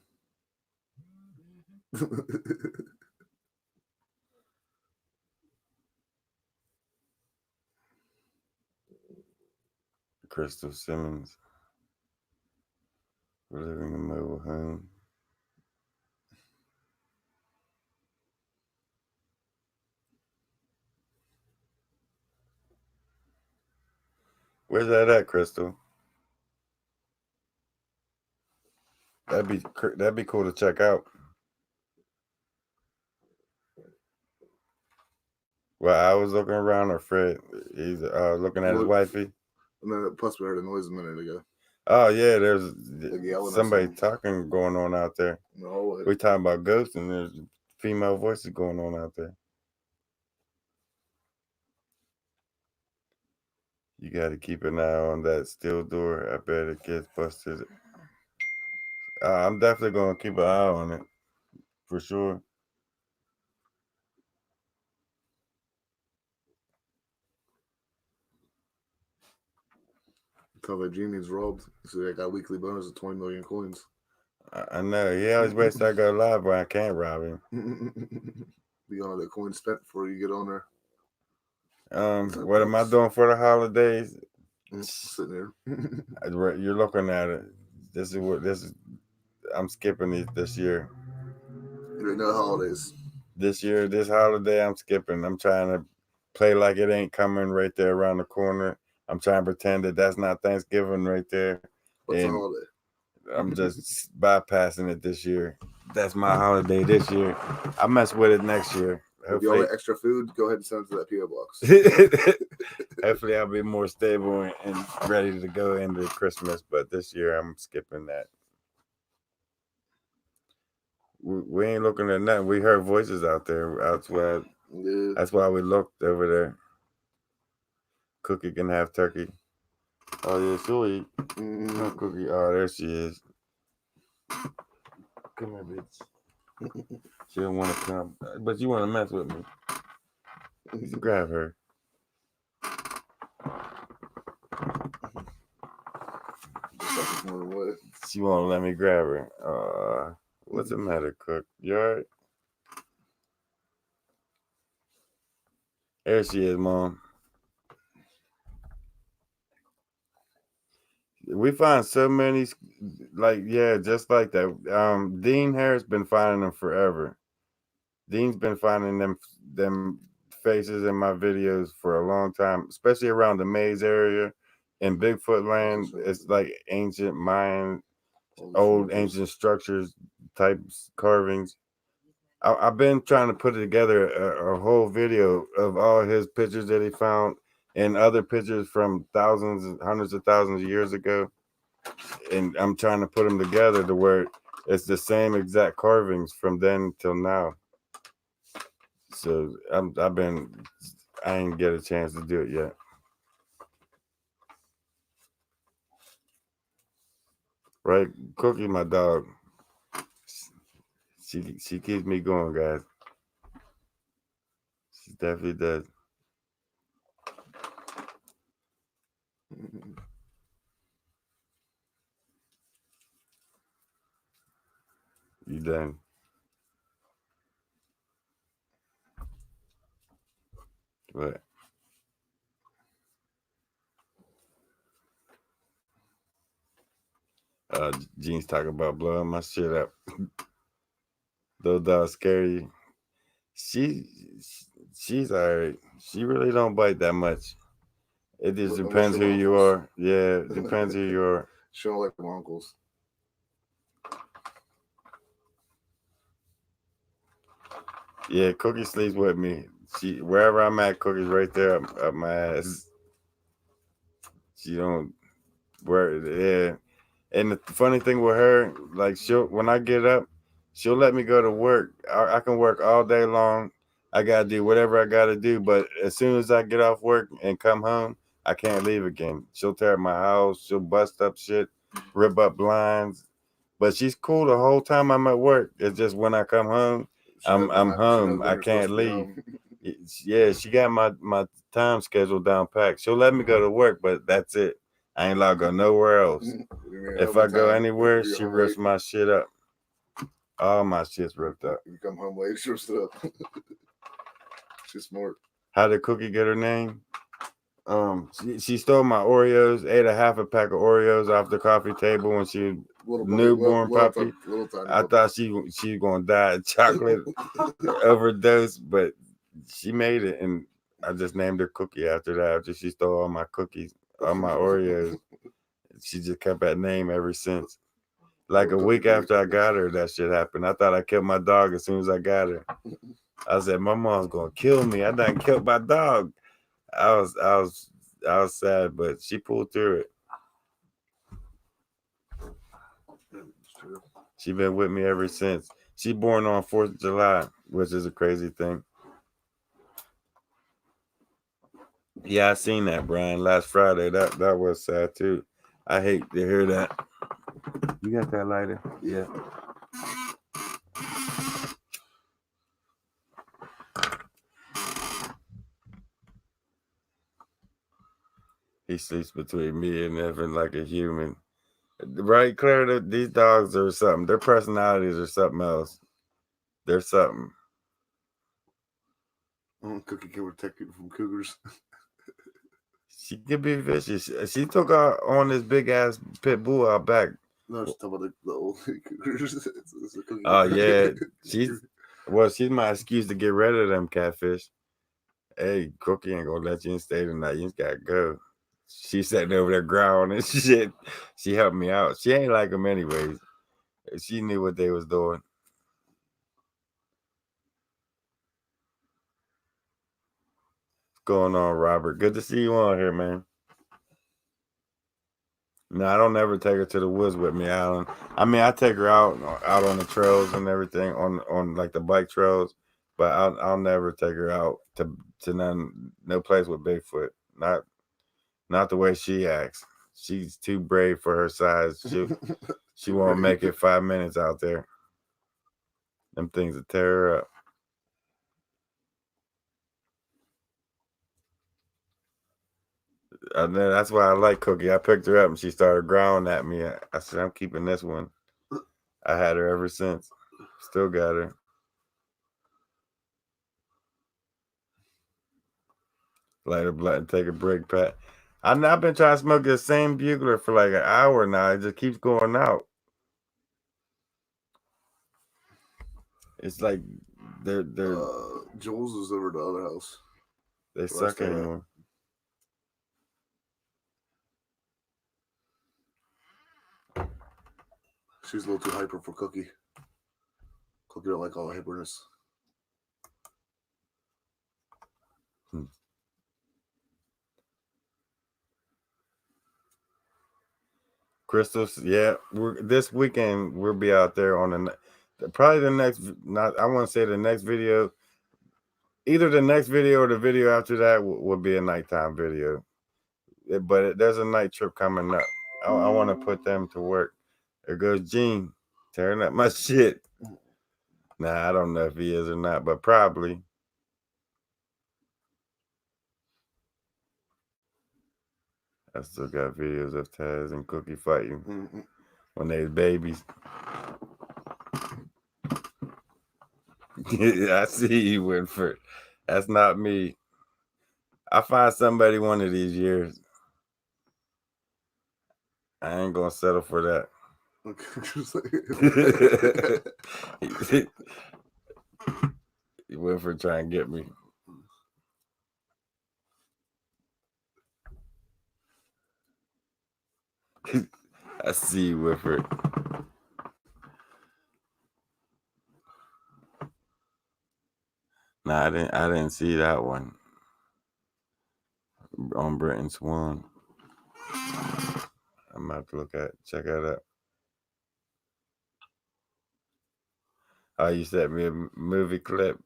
Crystal Simmons. We're living in a mobile home. Where's that at, Crystal? That'd be cool to check out. Well, I was looking around, or Fred, he's looking at his wifey. And then plus we heard a noise a minute ago. Oh yeah, there's somebody talking going on out there. No, we talking about ghosts, and there's female voices going on out there. You got to keep an eye on that steel door. I bet it gets busted. I'm definitely going to keep an eye on it, for sure. Tell that Genie's robbed. So I got a weekly bonus of 20 million coins. I know. He always waits till I go live, but I can't rob him. Be on the coin spent before you get on there. What am I doing for the holidays? Sitting there. You're looking at it. This is. I'm skipping this year. There ain't no holidays. This year, this holiday, I'm skipping. I'm trying to play like it ain't coming right there around the corner. I'm trying to pretend that that's not Thanksgiving right there. What's the holiday? I'm just bypassing it this year. That's my holiday this year. I mess with it next year. If you want extra food, go ahead and send it to that P.O. box. Hopefully, I'll be more stable and ready to go into Christmas. But this year, I'm skipping that. We ain't looking at nothing. We heard voices out there. That's why we looked over there. Cookie can have turkey. Oh, yeah, she'll eat. Cookie. Oh, there she is. Come here, bitch. She don't want to come, but you want to mess with me. Grab her. She won't let me grab her. What's the matter, Cook? You all right? There she is, Mom. We find so many, just like that. Dean Harris been finding them forever. Dean's been finding them faces in my videos for a long time, especially around the Maze area in Bigfoot land. It's like ancient Mayan, old ancient structures types carvings. I've been trying to put together a whole video of all his pictures that he found and other pictures from hundreds of thousands of years ago. And I'm trying to put them together to where it's the same exact carvings from then till now. So I ain't get a chance to do it yet. Right? Cookie, my dog. She keeps me going, guys. She definitely does. You done? But Gene's talking about blowing my shit up. Those dogs scary. She's alright. She really don't bite that much. It just depends who you are. Yeah, it depends who you are. She don't like my uncles. Yeah, Cookie sleeps with me. She wherever I'm at, Cookie's right there up my ass. She don't yeah. And the funny thing with her, like when I get up, she'll let me go to work. I can work all day long. I gotta do whatever I gotta do. But as soon as I get off work and come home, I can't leave again. She'll tear up my house. She'll bust up shit, rip up blinds. But she's cool the whole time I'm at work. It's just when I come home, I'm home. I can't leave. Yeah, she got my time schedule down packed. She'll let me go to work, but that's it. I ain't allowed to go nowhere else. If I go anywhere, she rips my shit up. All my shit's ripped up. You come home late, she rips it up. She's smart. How did Cookie get her name? She stole my Oreos, ate a half a pack of Oreos off the coffee table when she was newborn puppy. I thought she was gonna die of chocolate overdose, but she made it, and I just named her Cookie after that. After she stole all my cookies, all my Oreos, she just kept that name ever since. Like a week after I got her, that shit happened. I thought I killed my dog as soon as I got her. I said, my mom's gonna kill me. I done killed my dog. I was sad, but she pulled through it. She been with me ever since. She born on 4th of July, which is a crazy thing. Yeah, I seen that, Brian, last Friday. That was sad too. I hate to hear that. You got that lighter? Yeah. He sleeps between me and Evan like a human. Right, Claire? These dogs are something. Their personalities are something else. They're something. Cookie can protect people from cougars. She could be vicious. She took on this big ass pit bull out back. No, she's talking about the old cougars. Oh yeah, she's my excuse to get rid of them catfish. Hey, Cookie ain't gonna let you stay tonight. You just gotta go. She's sitting over there growling and shit. She helped me out. She ain't like them anyways. She knew what they was doing. What's going on, Robert? Good to see you on here, man. No, I don't ever take her to the woods with me, Alan. I mean, I take her out on the trails and everything, on like the bike trails, but I'll never take her out to no place with Bigfoot. Not the way she acts. She's too brave for her size. She won't make it 5 minutes out there. Them things will tear her up. And then that's why I like Cookie. I picked her up and she started growling at me. I said, I'm keeping this one. I had her ever since. Still got her. Light a blunt and take a break, Pat. I've been trying to smoke the same bugler for like an hour now. It just keeps going out. It's like they're Jules is over the other house. They suck anymore. She's a little too hyper for Cookie. Cookie don't like all the hyperness. Crystals, yeah. This weekend we'll be out there on probably the next. I want to say the next video. Either the next video or the video after that will be a nighttime video. But there's a night trip coming up. I want to put them to work. There goes Gene tearing up my shit. Nah, I don't know if he is or not, but probably. I still got videos of Taz and Cookie fighting when they was babies. I see you, Winford. That's not me. I find somebody one of these years. I ain't gonna settle for that. He went for trying to get me. I see you, Whitford. Nah, I didn't see that one on Britton Swan. I'm about to check that out. Oh, you sent me a movie clip.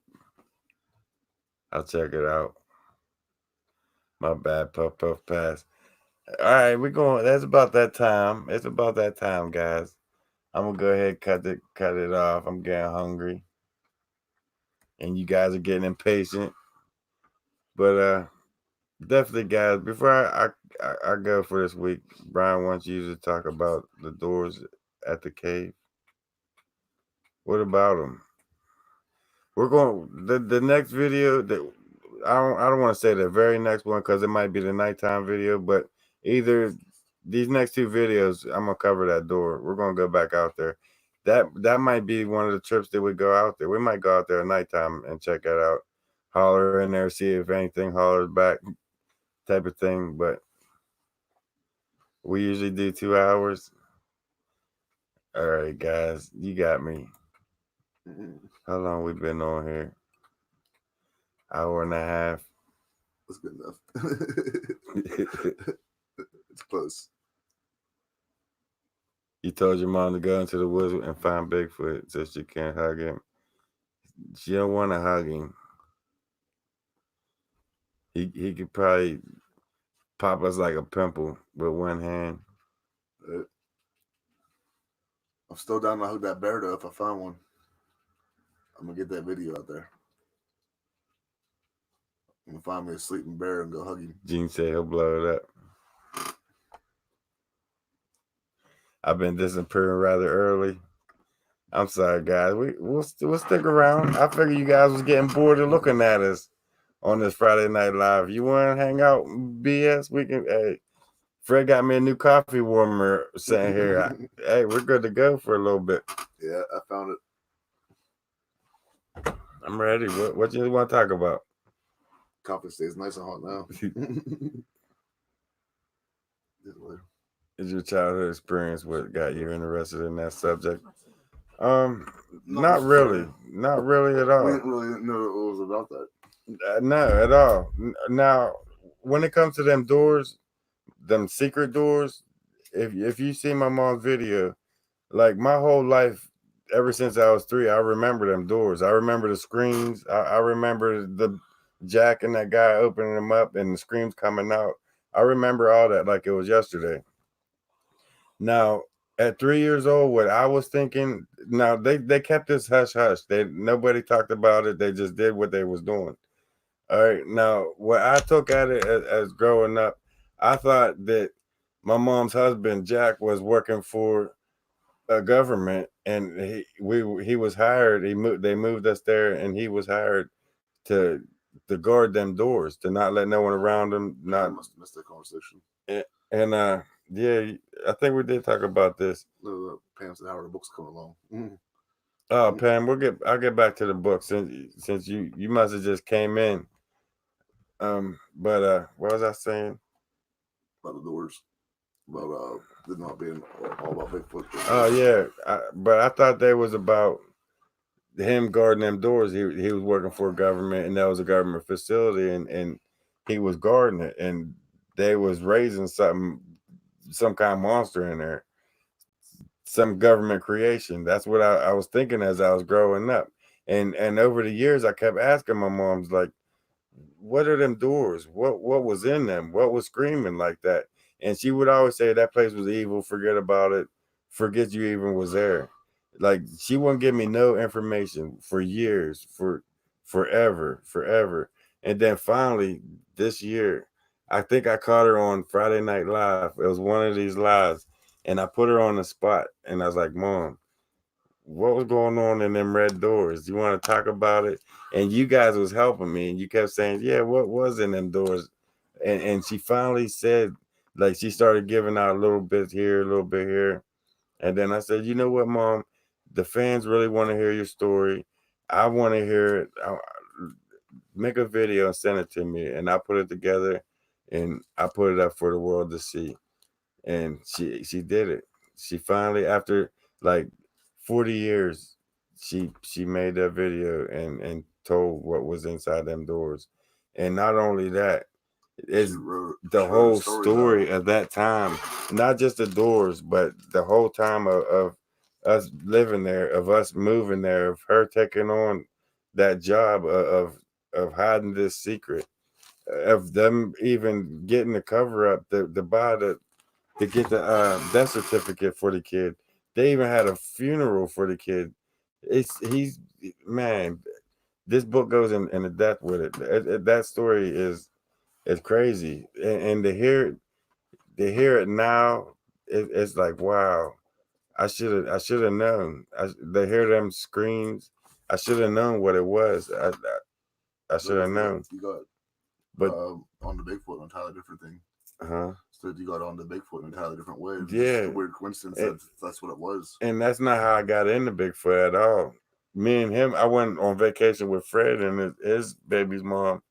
I'll check it out. My bad, Puff Pass. All right, we're going. That's about that time. It's about that time, guys. I'm gonna go ahead and cut it off. I'm getting hungry, and you guys are getting impatient. But definitely, guys. Before I go for this week, Brian wants you to talk about the doors at the cave. What about them? We're going the next video that I don't want to say the very next one because it might be the nighttime video, but either these next two videos, I'm gonna cover that door. We're gonna go back out there. That might be one of the trips that we go out there. We might go out there at nighttime and check it out. Holler in there, see if anything hollers back, type of thing. But we usually do 2 hours. All right, guys, you got me. How long we been on here? Hour and a half. That's good enough. It's close. You told your mom to go into the woods and find Bigfoot so she can't hug him. She don't want to hug him. He could probably pop us like a pimple with one hand. I'm still down to hug that bear though if I find one. I'm gonna get that video out there. I'm gonna find me a sleeping bear and go hug him. Gene said he'll blow it up. I've been disappearing rather early. I'm sorry, guys. We'll stick around. I figure you guys was getting bored of looking at us on this Friday Night Live. You want to hang out, BS? We can. Hey, Fred got me a new coffee warmer sitting here. Hey, we're good to go for a little bit. Yeah, I found it. I'm ready. What you want to talk about? Coffee stays nice and hot now. Is your childhood experience what got you interested in that subject? Not really at all. We didn't really know it was about that. No, at all. Now, when it comes to them doors, them secret doors, if you see my mom's video, like my whole life, ever since I was 3, I remember them doors. I remember the screams. I remember the Jack and that guy opening them up and the screams coming out. I remember all that like it was yesterday. Now, at 3 years old, what I was thinking, now they kept this hush hush. Nobody talked about it. They just did what they was doing. All right. Now, what I took at it as growing up, I thought that my mom's husband, Jack, was working for a government, and he was hired. They moved us there, and he was hired to guard them doors, to not let no one around them. I must have missed that conversation. And yeah, I think we did talk about this. Pam said, "How are the books coming along?" Oh, Pam, I'll get back to the book since you must have just came in. But what was I saying? About the doors. About not being all about Bigfoot. Oh yeah, but I thought they was about him guarding them doors. He was working for a government, and that was a government facility, and he was guarding it, and they was raising some kind of monster in there, some government creation. That's what I was thinking as I was growing up, and over the years I kept asking my mom's like, what are them doors? What was in them? What was screaming like that? And she would always say that place was evil. Forget about it. Forget you even was there. Like she wouldn't give me no information for years, for forever. And then finally this year, I think I caught her on Friday Night Live. It was one of these lives, and I put her on the spot, and I was like, Mom, what was going on in them red doors? You want to talk about it? And you guys was helping me, and you kept saying, yeah, what was in them doors? And she finally said, like, she started giving out a little bit here, a little bit here. And then I said, you know what, Mom? The fans really want to hear your story. I want to hear it. Make a video and send it to me. And I put it together and I put it up for the world to see. And she did it. She finally, after like 40 years, she made that video and told what was inside them doors. And not only that, it's the whole story of that time, not just the doors, but the whole time of us living there, of us moving there, of her taking on that job of hiding this secret, of them even getting the cover up to buy to get the death certificate for the kid. They even had a funeral for the kid. He's man. This book goes in the depth with it. That story is crazy, and to hear it now, it's like wow. I should have known. To hear them screams, I should have known what it was. I should have known. You got, but on the Bigfoot, entirely different thing. So you got on the Bigfoot in an entirely different way. Yeah, a weird coincidence. That's what it was. And that's not how I got into Bigfoot at all. Me and him, I went on vacation with Fred and his baby's mom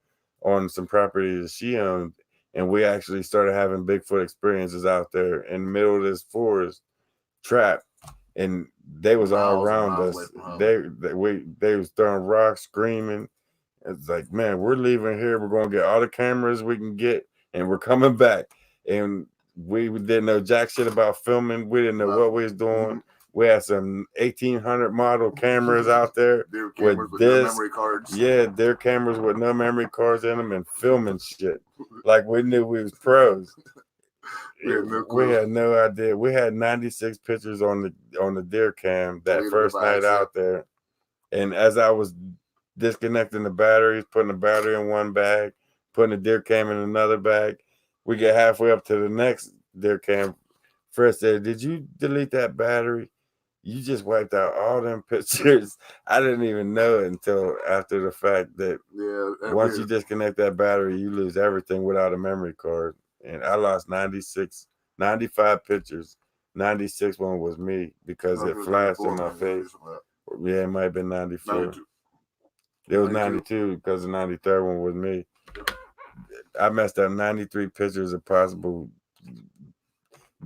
on some property that she owned, and we actually started having Bigfoot experiences out there in the middle of this forest trap, and they was all around us. They was throwing rocks, screaming. It's like, man, we're leaving here. We're gonna get all the cameras we can get, and we're coming back. And we didn't know jack shit about filming. We didn't know what we was doing. We had some 1800 model cameras out there with no memory cards. Yeah, their cameras with no memory cards in them and filming shit. Like we knew we was pros. We had no idea. We had 96 pictures on the deer cam that first night out there. And as I was disconnecting the batteries, putting the battery in one bag, putting the deer cam in another bag, we get halfway up to the next deer cam. Fred said, "Did you delete that battery? You just wiped out all them pictures." I didn't even know it until after the fact that once you disconnect that battery, you lose everything without a memory card. And I lost 95 pictures. 96 one was me because it flashed in my face. Yeah, it might have been 94. It was 92 because the 93rd one was me. I messed up 93 pictures of possible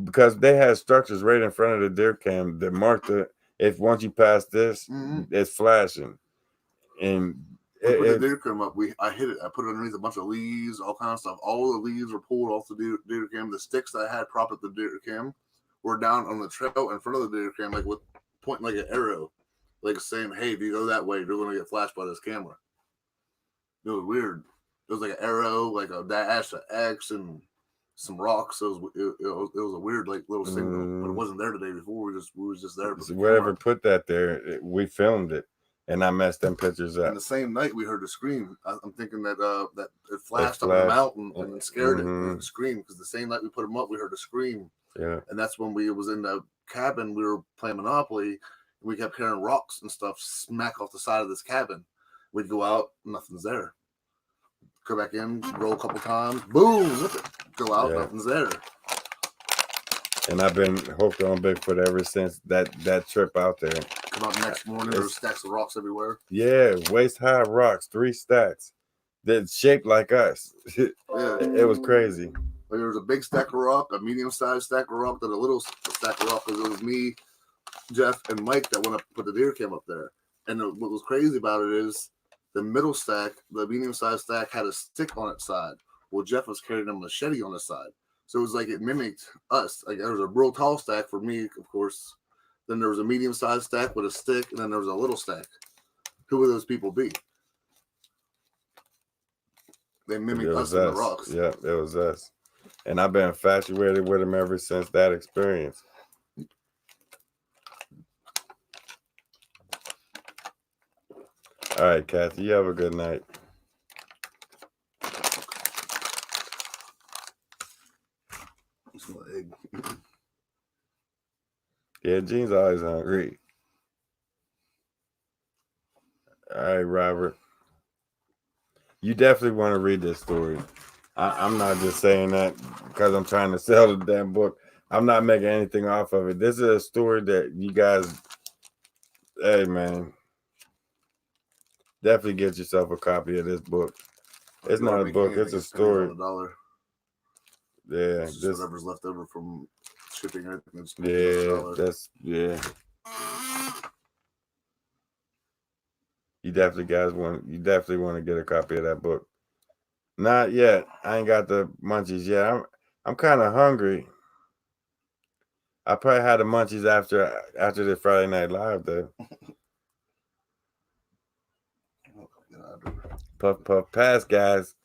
because they had structures right in front of the deer cam that marked if once you pass this, it's flashing. And put the deer cam up. I hit it. I put it underneath a bunch of leaves, all kinds of stuff. All the leaves were pulled off the deer cam. The sticks that I had propped up the deer cam were down on the trail in front of the deer cam, like with pointing like an arrow, like saying, "Hey, if you go that way, you're going to get flashed by this camera." It was weird. It was like an arrow, like a dash, an X, and some rocks. It was a weird like little signal, but it wasn't there the day before. We was just there. So whoever put that there, we filmed it, and I messed them pictures up. And the same night we heard the scream. I'm thinking that that it flashed up the mountain and it scared it. And the scream because the same night we put them up, we heard the scream. Yeah, and that's when we was in the cabin. We were playing Monopoly, and we kept hearing rocks and stuff smack off the side of this cabin. We'd go out, nothing's there. Go back in, roll a couple times, boom, go out, nothing's there. And I've been hooked on Bigfoot ever since that trip out there. Come out the next morning, there were stacks of rocks everywhere. Yeah, waist high rocks, 3 stacks that shaped like us. It was crazy. There was a big stack of rock, a medium-sized stack of rock, then a little stack of rock because it was me, Jeff, and Mike that went up and put the deer cam up there. And what was crazy about it is the middle stack, the medium-sized stack, had a stick on its side. Well, Jeff was carrying a machete on his side. So it was like it mimicked us. Like there was a real tall stack for me, of course. Then there was a medium-sized stack with a stick, and then there was a little stack. Who would those people be? They mimicked us in the rocks. Yeah, it was us. And I've been infatuated with him ever since that experience. All right, Kathy, you have a good night. Yeah, Gene's always hungry. All right, Robert. You definitely want to read this story. I'm not just saying that because I'm trying to sell the damn book. I'm not making anything off of it. This is a story that you guys, hey man, definitely get yourself a copy of this book. It's not a book, it's a story. $1. Yeah, it's just whatever's left over from shipping everything. Yeah. You definitely want to get a copy of that book. Not yet. I ain't got the munchies yet. I'm kind of hungry. I probably had the munchies after the Friday Night Live though. Puff puff pass, guys.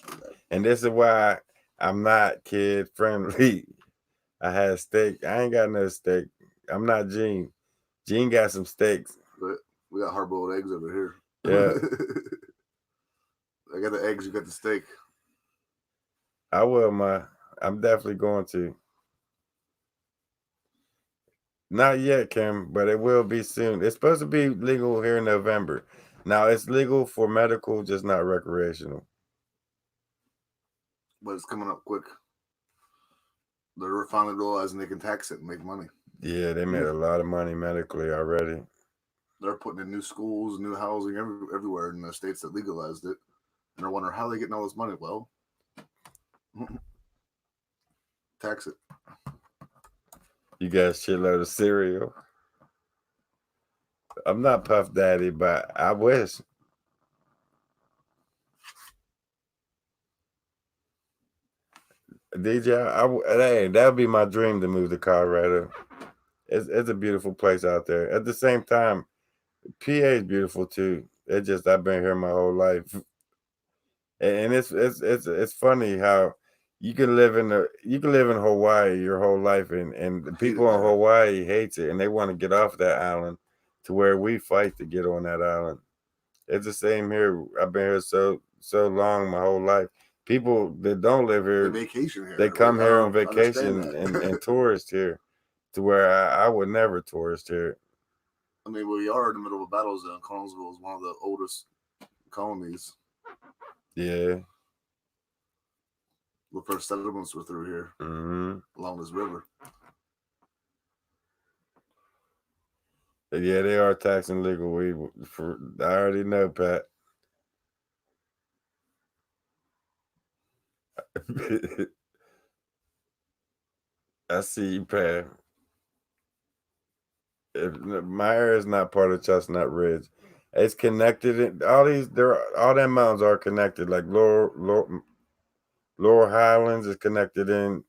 And this is why I'm not kid friendly. I had steak. I ain't got no steak. I'm not Gene. Gene got some steaks. But we got hard-boiled eggs over here. Yeah. I got the eggs, you got the steak. I will, I'm definitely going to. Not yet, Kim, but it will be soon. It's supposed to be legal here in November. Now, it's legal for medical, just not recreational. But it's coming up quick. They're finally realizing they can tax it and make money. Yeah, they made a lot of money medically already. They're putting in new schools, new housing everywhere in the states that legalized it. And they're wondering how they're getting all this money. Well, tax it. You got a shitload of cereal. I'm not Puff Daddy, but I wish. DJ, hey, that would be my dream to move to Colorado. It's a beautiful place out there. At the same time, PA is beautiful too. It's just I've been here my whole life, and it's funny how you can live in Hawaii your whole life, and the people in Hawaii hates it, and they want to get off that island, to where we fight to get on that island. It's the same here. I've been here so long, my whole life. People that don't live here, they vacation here. They come here on vacation and tourist here, to where I would never tourist here. I mean, we are in the middle of a battle zone. Collinsville is one of the oldest colonies. Yeah. The first settlements were through here, along this river. Yeah, they are taxing legal weed. I already know, Pat. I see you, Pat. My area is not part of Chestnut Ridge. It's connected. All them mountains are connected. Like Laurel Highlands is connected in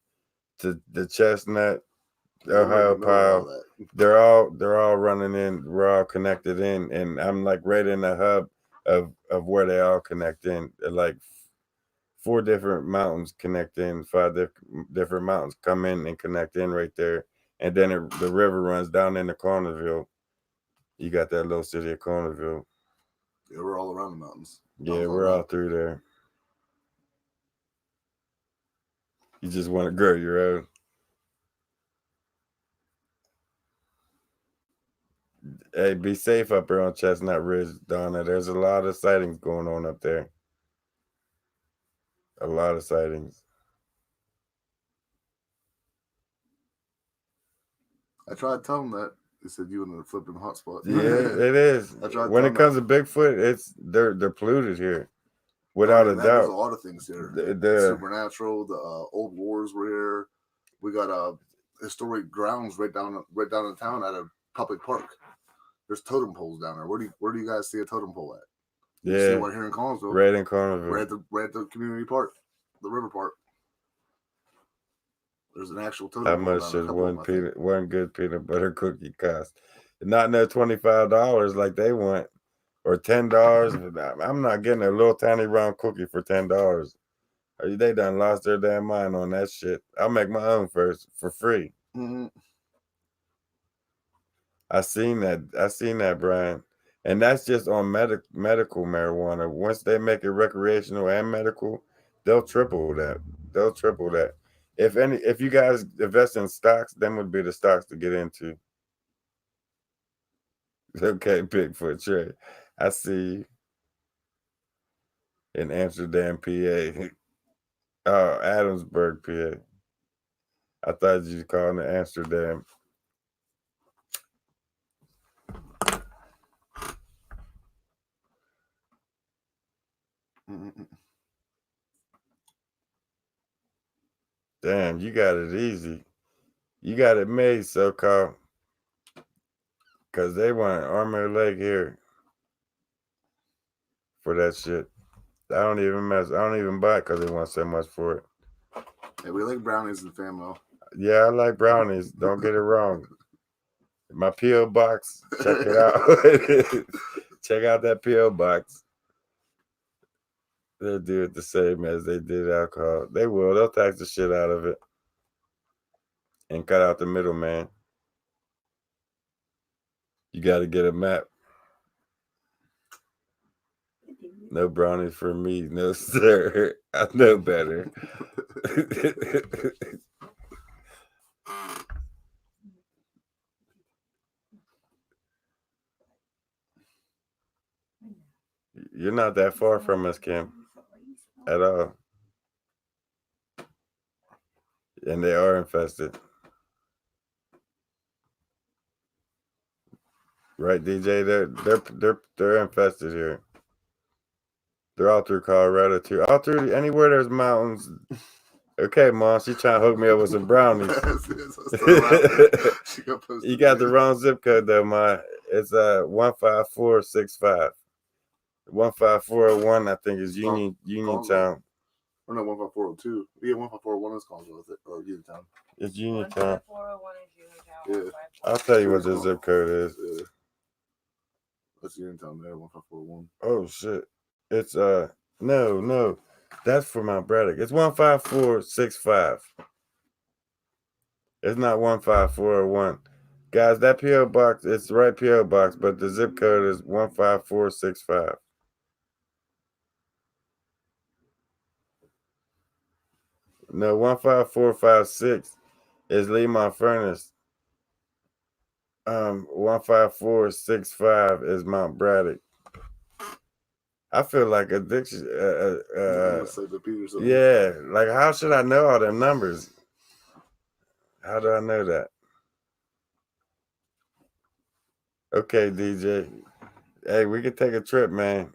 to the Chestnut, Ohiopyle. They're all running in. We're all connected in, and I'm like right in the hub of where they all connect in. They're like 4 different mountains connect in. 5 different mountains come in and connect in right there. And then the river runs down into Cornerville. You got that little city of Cornerville. Yeah, we're all around the mountains. Yeah, we're all through there. You just want to grow your own. Hey, be safe up here on Chestnut Ridge, Donna. There's a lot of sightings going on up there. A lot of sightings. I tried telling them that. They said you in the flipping hotspot. Yeah, it is. When it comes to Bigfoot, they're polluted here, without a doubt. There's a lot of things here. The supernatural, the old wars were here. We got historic grounds right down in town at a public park. There's totem poles down there. Where do you guys see a totem pole at? You see one here in Collinsville. Right in Collinsville. Right at the community park, the river park. There's an actual totem pole. How much does one good peanut butter cookie cost? Not no $25 like they want, or $10. I'm not getting a little tiny round cookie for $10. They done lost their damn mind on that shit. I'll make my own first for free. Mm-hmm. I seen that, Brian. And that's just on medical marijuana. Once they make it recreational and medical, they'll triple that. If you guys invest in stocks, them would be the stocks to get into. Okay, Bigfoot Trey. I see you in Amsterdam, PA. Oh, Adamsburg, PA. I thought you was calling it Amsterdam. Damn, you got it easy. You got it made, so-called. Because they want an arm and leg here for that shit. I don't even buy it because they want so much for it. Yeah, we like brownies in the family. Yeah, I like brownies. Don't get it wrong. My P.O. box, check it out. Check out that P.O. box. They'll do it the same as they did alcohol. They will. They'll tax the shit out of it and cut out the middleman. You got to get a map. No brownies for me. No, sir. I know better. You're not that far from us, Kim, at all. And they are infested. Right, DJ? They're infested here. They're all through Colorado too. All through anywhere there's mountains. Okay, Mom, she's trying to hook me up with some brownies. You got the wrong zip code though, Ma. It's 15465. 15401, I think, is Uniontown. Or no, 15402. Yeah, 15401 is Collinsville, or Uniontown. It's Uniontown. 15401 is Uniontown. Yeah. I'll tell you what the zip code is. Yeah. That's Uniontown there, 1541. Oh shit. It's no. That's for Mount Braddock. It's 15465. It's not 15401. Guys, that P.O. box, it's the right P.O. box, but the zip code is 15465. No, 15456 is Lemont Furnace. 15465 is Mount Braddock. I feel like addiction. Yeah, like how should I know all them numbers? How do I know that? Okay, DJ. Hey, we could take a trip, man.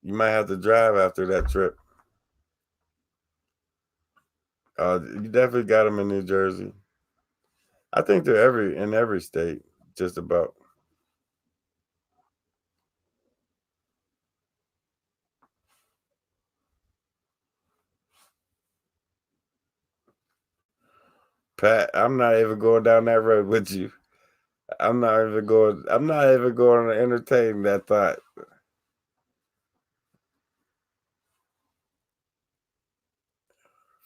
You might have to drive after that trip. You definitely got them in New Jersey. I think they're in every state, just about. Pat, I'm not even going down that road with you. I'm not even going to entertain that thought.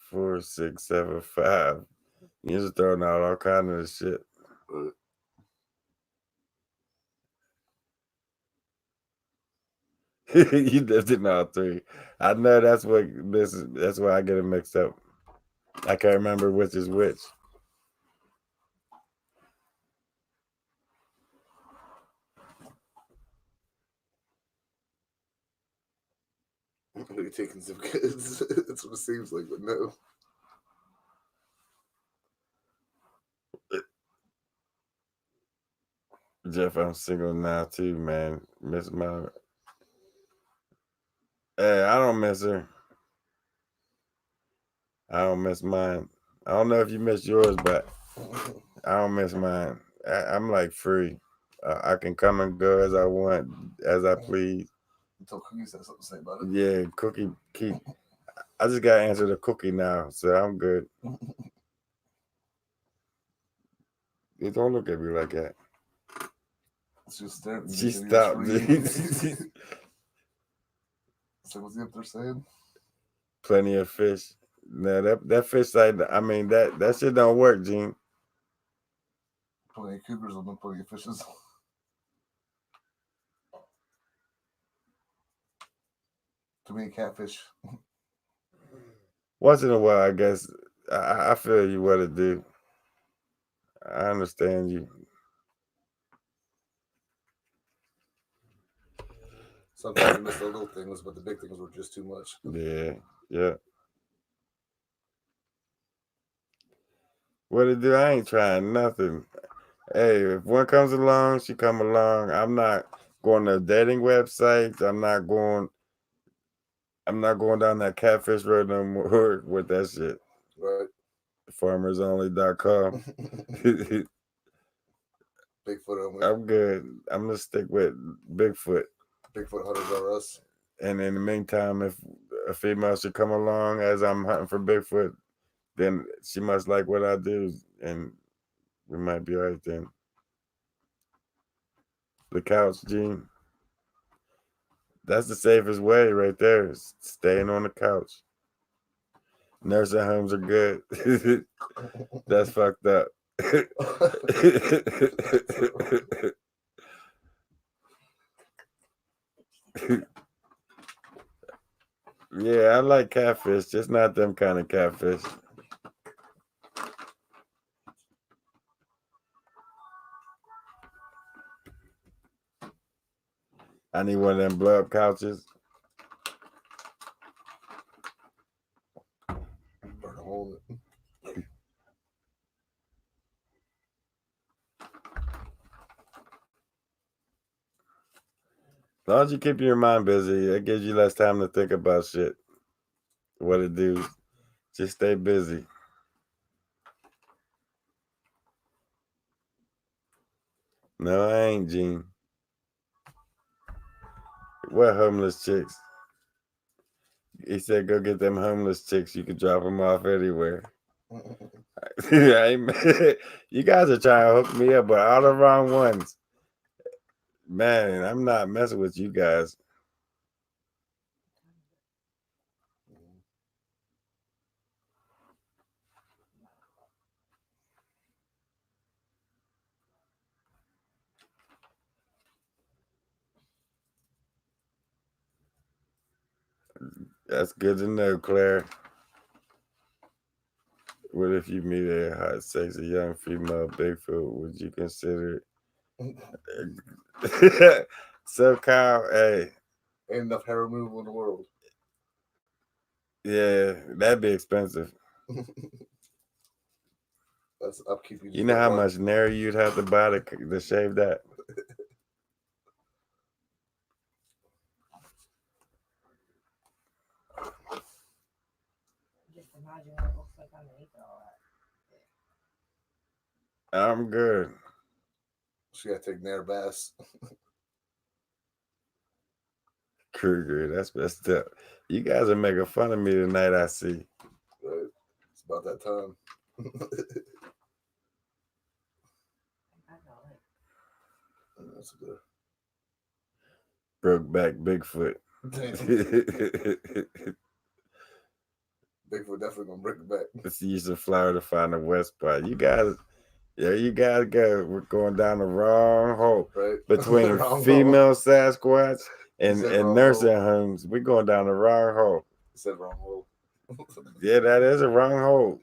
Four, 6, 7, 5. You're just throwing out all kinds of shit. You lived in all three. I know that's why I get it mixed up. I can't remember which is which. You're taking some kids. That's what it seems like, but no. Jeff, I'm single now too, man. Miss my. Hey, I don't miss her. I don't miss mine. I don't know if you miss yours, but I don't miss mine. I'm like free. I can come and go as I want, as I please. Until Cookie says something to say about it. Yeah, Cookie keep. I just got to answer the Cookie now, so I'm good. You don't look at me like that. She stopped. So what's he up there saying? Plenty of fish. No, that fish side. I mean that shit don't work, Gene. Plenty of cougars on them, plenty of fishes. Too many catfish. Once in a while, I guess. I feel you what to do. I understand you. Sometimes you miss the little things, but the big things were just too much. Yeah. What it do? I ain't trying nothing. Hey, if one comes along, she come along. I'm not going to dating websites. I'm not going down that catfish road no more with that shit. Right. Farmersonly.com. Bigfoot only. I'm good. I'm gonna stick with Bigfoot. Bigfoot hunters are us. And in the meantime, if a female should come along as I'm hunting for Bigfoot, then she must like what I do, and we might be all right then. The couch, Gene. That's the safest way right there. Staying on the couch. Nursing homes are good. That's fucked up. Yeah, I like catfish, just not them kind of catfish. I need one of them blow up couches. Burn a hole in it. As long as you keep your mind busy, it gives you less time to think about shit. What it do. Just stay busy. No, I ain't, Gene. What homeless chicks? He said, go get them homeless chicks. You can drop them off anywhere. You guys are trying to hook me up, but all the wrong ones. Man, I'm not messing with you guys. That's good to know, Claire. What if you meet a hot, sexy young female Bigfoot? Would you consider it? So, Kyle, hey. Ain't enough hair removal in the world. Yeah, that'd be expensive. That's upkeep. You know how much nair you'd have to buy to shave that? Just imagine what it looks like underneath all that. I'm good. She gotta take Nair baths. Kruger, that's messed up. You guys are making fun of me tonight, I see. Right. It's about that time. That's good. Broke back Bigfoot. Bigfoot definitely gonna bring it back. Let's use a flower to find the west spot. You guys, there you gotta go. We're going down the wrong hole. Right. Between female Sasquatch and nursing homes. We're going down the wrong hole. You said wrong hole. Yeah, that is a wrong hole.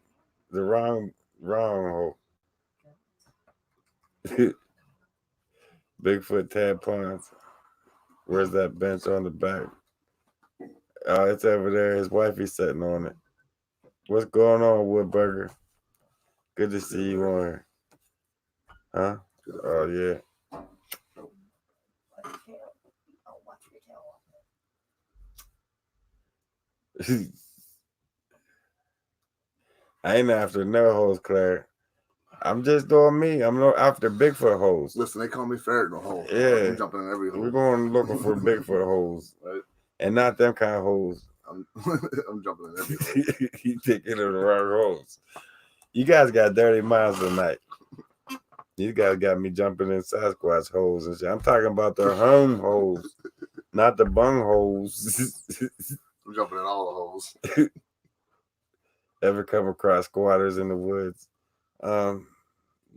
The wrong hole. Bigfoot tampons. Where's that bench on the back? Oh, it's over there. His wifey's sitting on it. What's going on, Woodburger? Good to see you on here. Huh? Oh, yeah. I ain't after no hoes, Claire. I'm just doing me. I'm not after Bigfoot hoes. Listen, they call me ferret in a hole. Yeah. I'm jumping in every hole. We're going looking for Bigfoot hoes. Right. And not them kind of hoes. I'm jumping in every hole. You thinking of the wrong hoes. You guys got dirty minds tonight. You guys got me jumping in Sasquatch holes and shit. I'm talking about the home holes, not the bung holes. I'm jumping in all the holes. Ever come across squatters in the woods? Nah.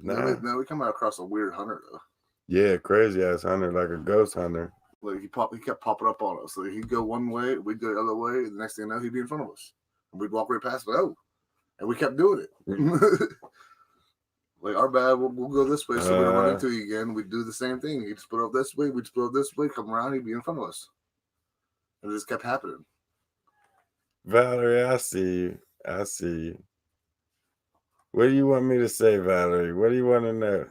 No, we come across a weird hunter though. Yeah, crazy ass hunter, like a ghost hunter. Like he kept popping up on us. Like he'd go one way, we'd go the other way. The next thing you know, he'd be in front of us, and we'd walk right past. But and we kept doing it. Like our bad, we'll go this way, so we don't run into you again. We'd do the same thing. He'd split up this way, we'd split up this way, come around, he'd be in front of us. And it just kept happening. Valerie, I see you. What do you want me to say, Valerie? What do you want to know?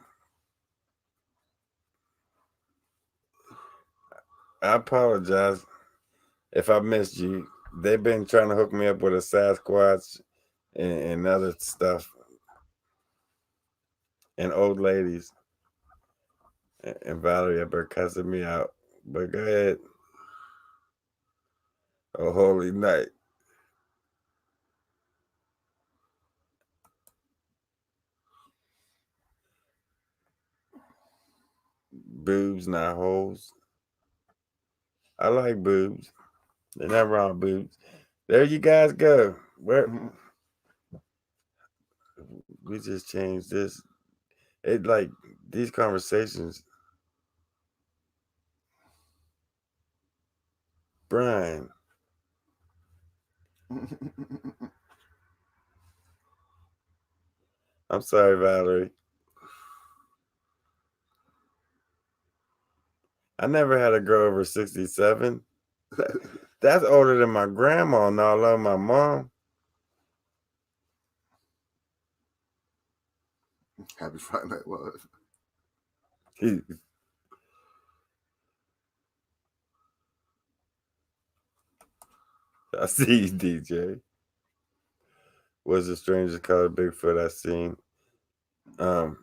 I apologize if I missed you. They've been trying to hook me up with a Sasquatch and other stuff and old ladies. And Valerie up there cussing me out. But go ahead. Oh, holy night. Boobs, not holes. I like boobs. They're not wrong, boobs. There you guys go. Where we just changed this. It like these conversations. Brian. I'm sorry, Valerie. I never had a girl over 67. That's older than my grandma and all of my mom. Happy Friday Night Live. I see you, DJ. What's the strangest color Bigfoot I seen?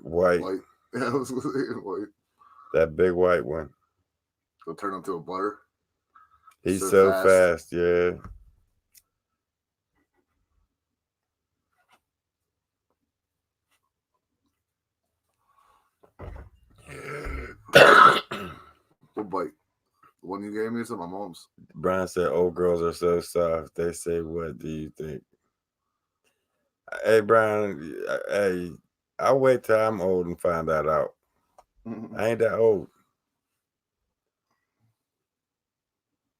White. White. Yeah, I was gonna say white. That big white one. He'll turn into a blur. He's so fast, yeah. What bite? The one you gave me, it's at my mom's. Brian said old girls are so soft. They say, what do you think? Hey, Brian, hey, I'll wait till I'm old and find that out. I ain't that old.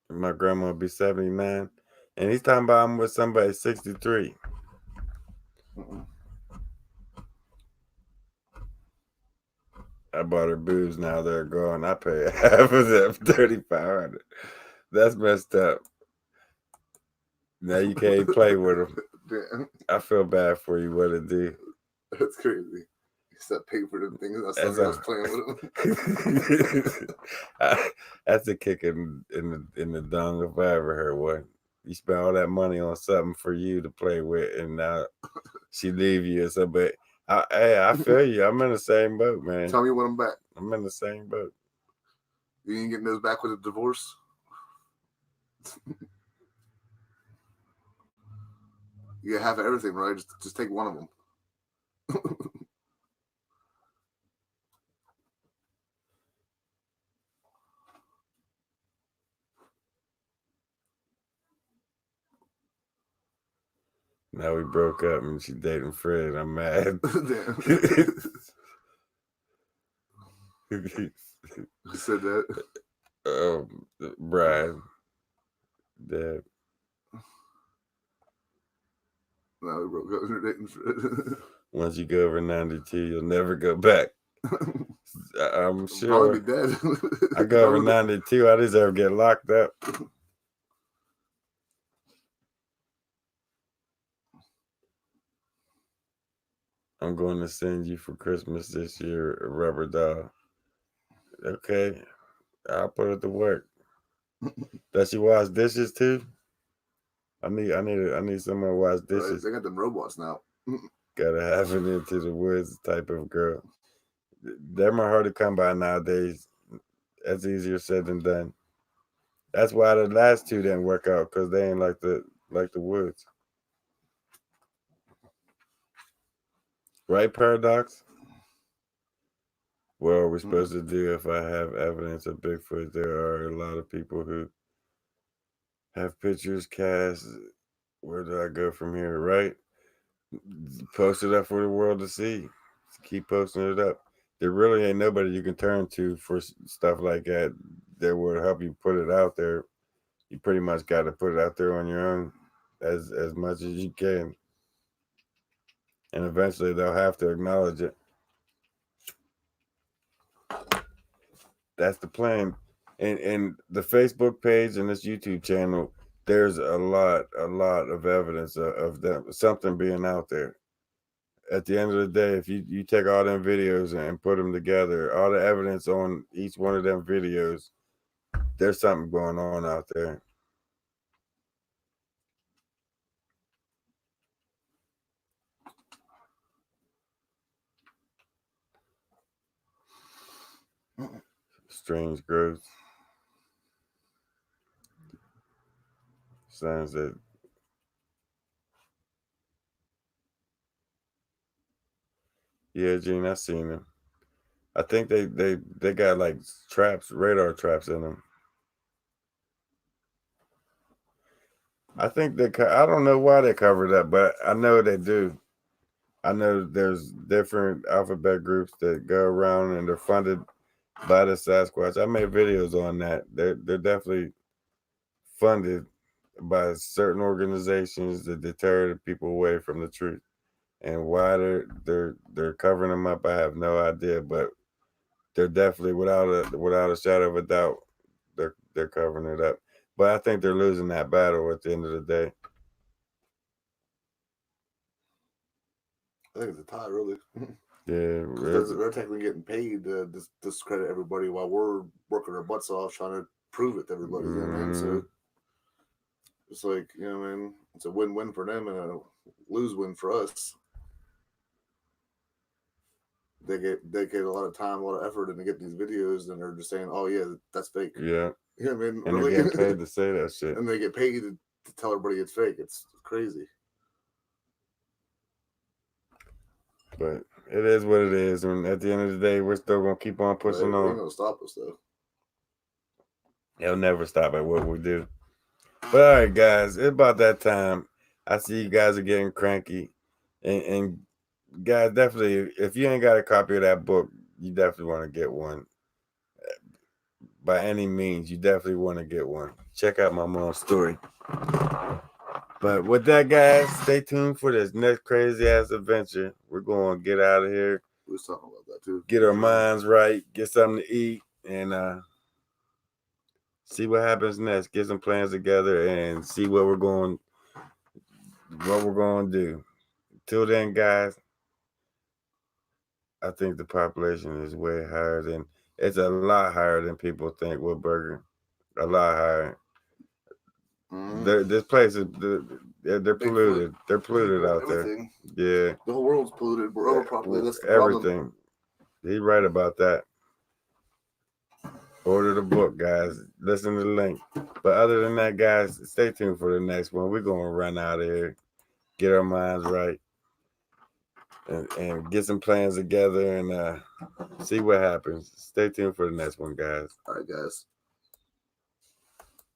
My grandma will be 79. And he's talking about I'm with somebody 63. I bought her boobs, now they're gone. I pay half of them, $3,500. That's messed up. Now you can't play with them. Damn. I feel bad for you. What it do? That's crazy. You said pay for them things. That's somebody else playing with them. That's a kick in the dung if I ever heard one. You spend all that money on something for you to play with, and now she leave you or something. But I feel you. I'm in the same boat, man. Tell me when I'm back. I'm in the same boat. You ain't getting those back with a divorce? You have everything, right? Just take one of them. Now we broke up and she dating Fred. I'm mad. Who said that? Brian. Dad. Now we broke up and dating Fred. Once you go over 92, you'll never go back. I'm sure. Probably be dead. I go over 92, I deserve to get locked up. I'm going to send you for Christmas this year a rubber doll. Okay, I'll put it to work. Does she wash dishes too? I need someone to wash dishes. They got them robots now. Gotta have an into the woods type of girl. They're more hard to come by nowadays. That's easier said than done. That's why the last two didn't work out, because they ain't like the woods. Right, Paradox? What are we supposed to do if I have evidence of Bigfoot? There are a lot of people who have pictures cast. Where do I go from here, right? Post it up for the world to see. Keep posting it up. There really ain't nobody you can turn to for stuff like that will help you put it out there. You pretty much got to put it out there on your own as much as you can. And eventually they'll have to acknowledge it. That's the plan. And the Facebook page and this YouTube channel, there's a lot of evidence of them, something being out there. at the end of the day, if you take all them videos and put them together, all the evidence on each one of them videos, there's something going on out there. Strange growth. Signs that yeah, Gene, I seen them. I think they got like traps, radar traps in them. I think I don't know why they cover that, but I know they do. I know there's different alphabet groups that go around and they're funded by the Sasquatch. I made videos on that. They're definitely funded by certain organizations that deter the people away from the truth. And why they're covering them up, I have no idea. But they're definitely without a shadow of a doubt, they're covering it up. But I think they're losing that battle at the end of the day. I think it's a tie, really. Yeah, they're technically getting paid to discredit everybody while we're working our butts off trying to prove it to everybody. You know what I mean? So it's like, you know what I mean? It's a win-win for them and a lose-win for us. They get a lot of time, a lot of effort, and they get these videos, and they're just saying, "Oh yeah, that's fake." Yeah, you know what I mean? And really? They're getting paid to say that shit, and they get paid to tell everybody it's fake. It's crazy. But it is what it is, and at the end of the day, we're still gonna keep on pushing on. Ain't gonna stop us though. It'll never stop at what we do. But all right, guys, it's about that time. I see you guys are getting cranky, and guys, definitely, if you ain't got a copy of that book, you definitely want to get one. By any means, you definitely want to get one. Check out my mom's story. But with that, guys, stay tuned for this next crazy ass adventure. We're going to get out of here. We was talking about that too. Get our minds right, get something to eat, and see what happens next. Get some plans together and see what we're going to do. Till then, guys, I think the population is way higher than it's a lot higher than people think. Woodburger, a lot higher. This place is they're polluted. They're polluted out everything. There. Yeah, the whole world's polluted. We're overpopulated. That's the everything. Problem. He's right about that. Order the book, guys. Listen to the link. But other than that, guys, stay tuned for the next one. We're gonna run out of here, get our minds right, and get some plans together and see what happens. Stay tuned for the next one, guys. All right, guys.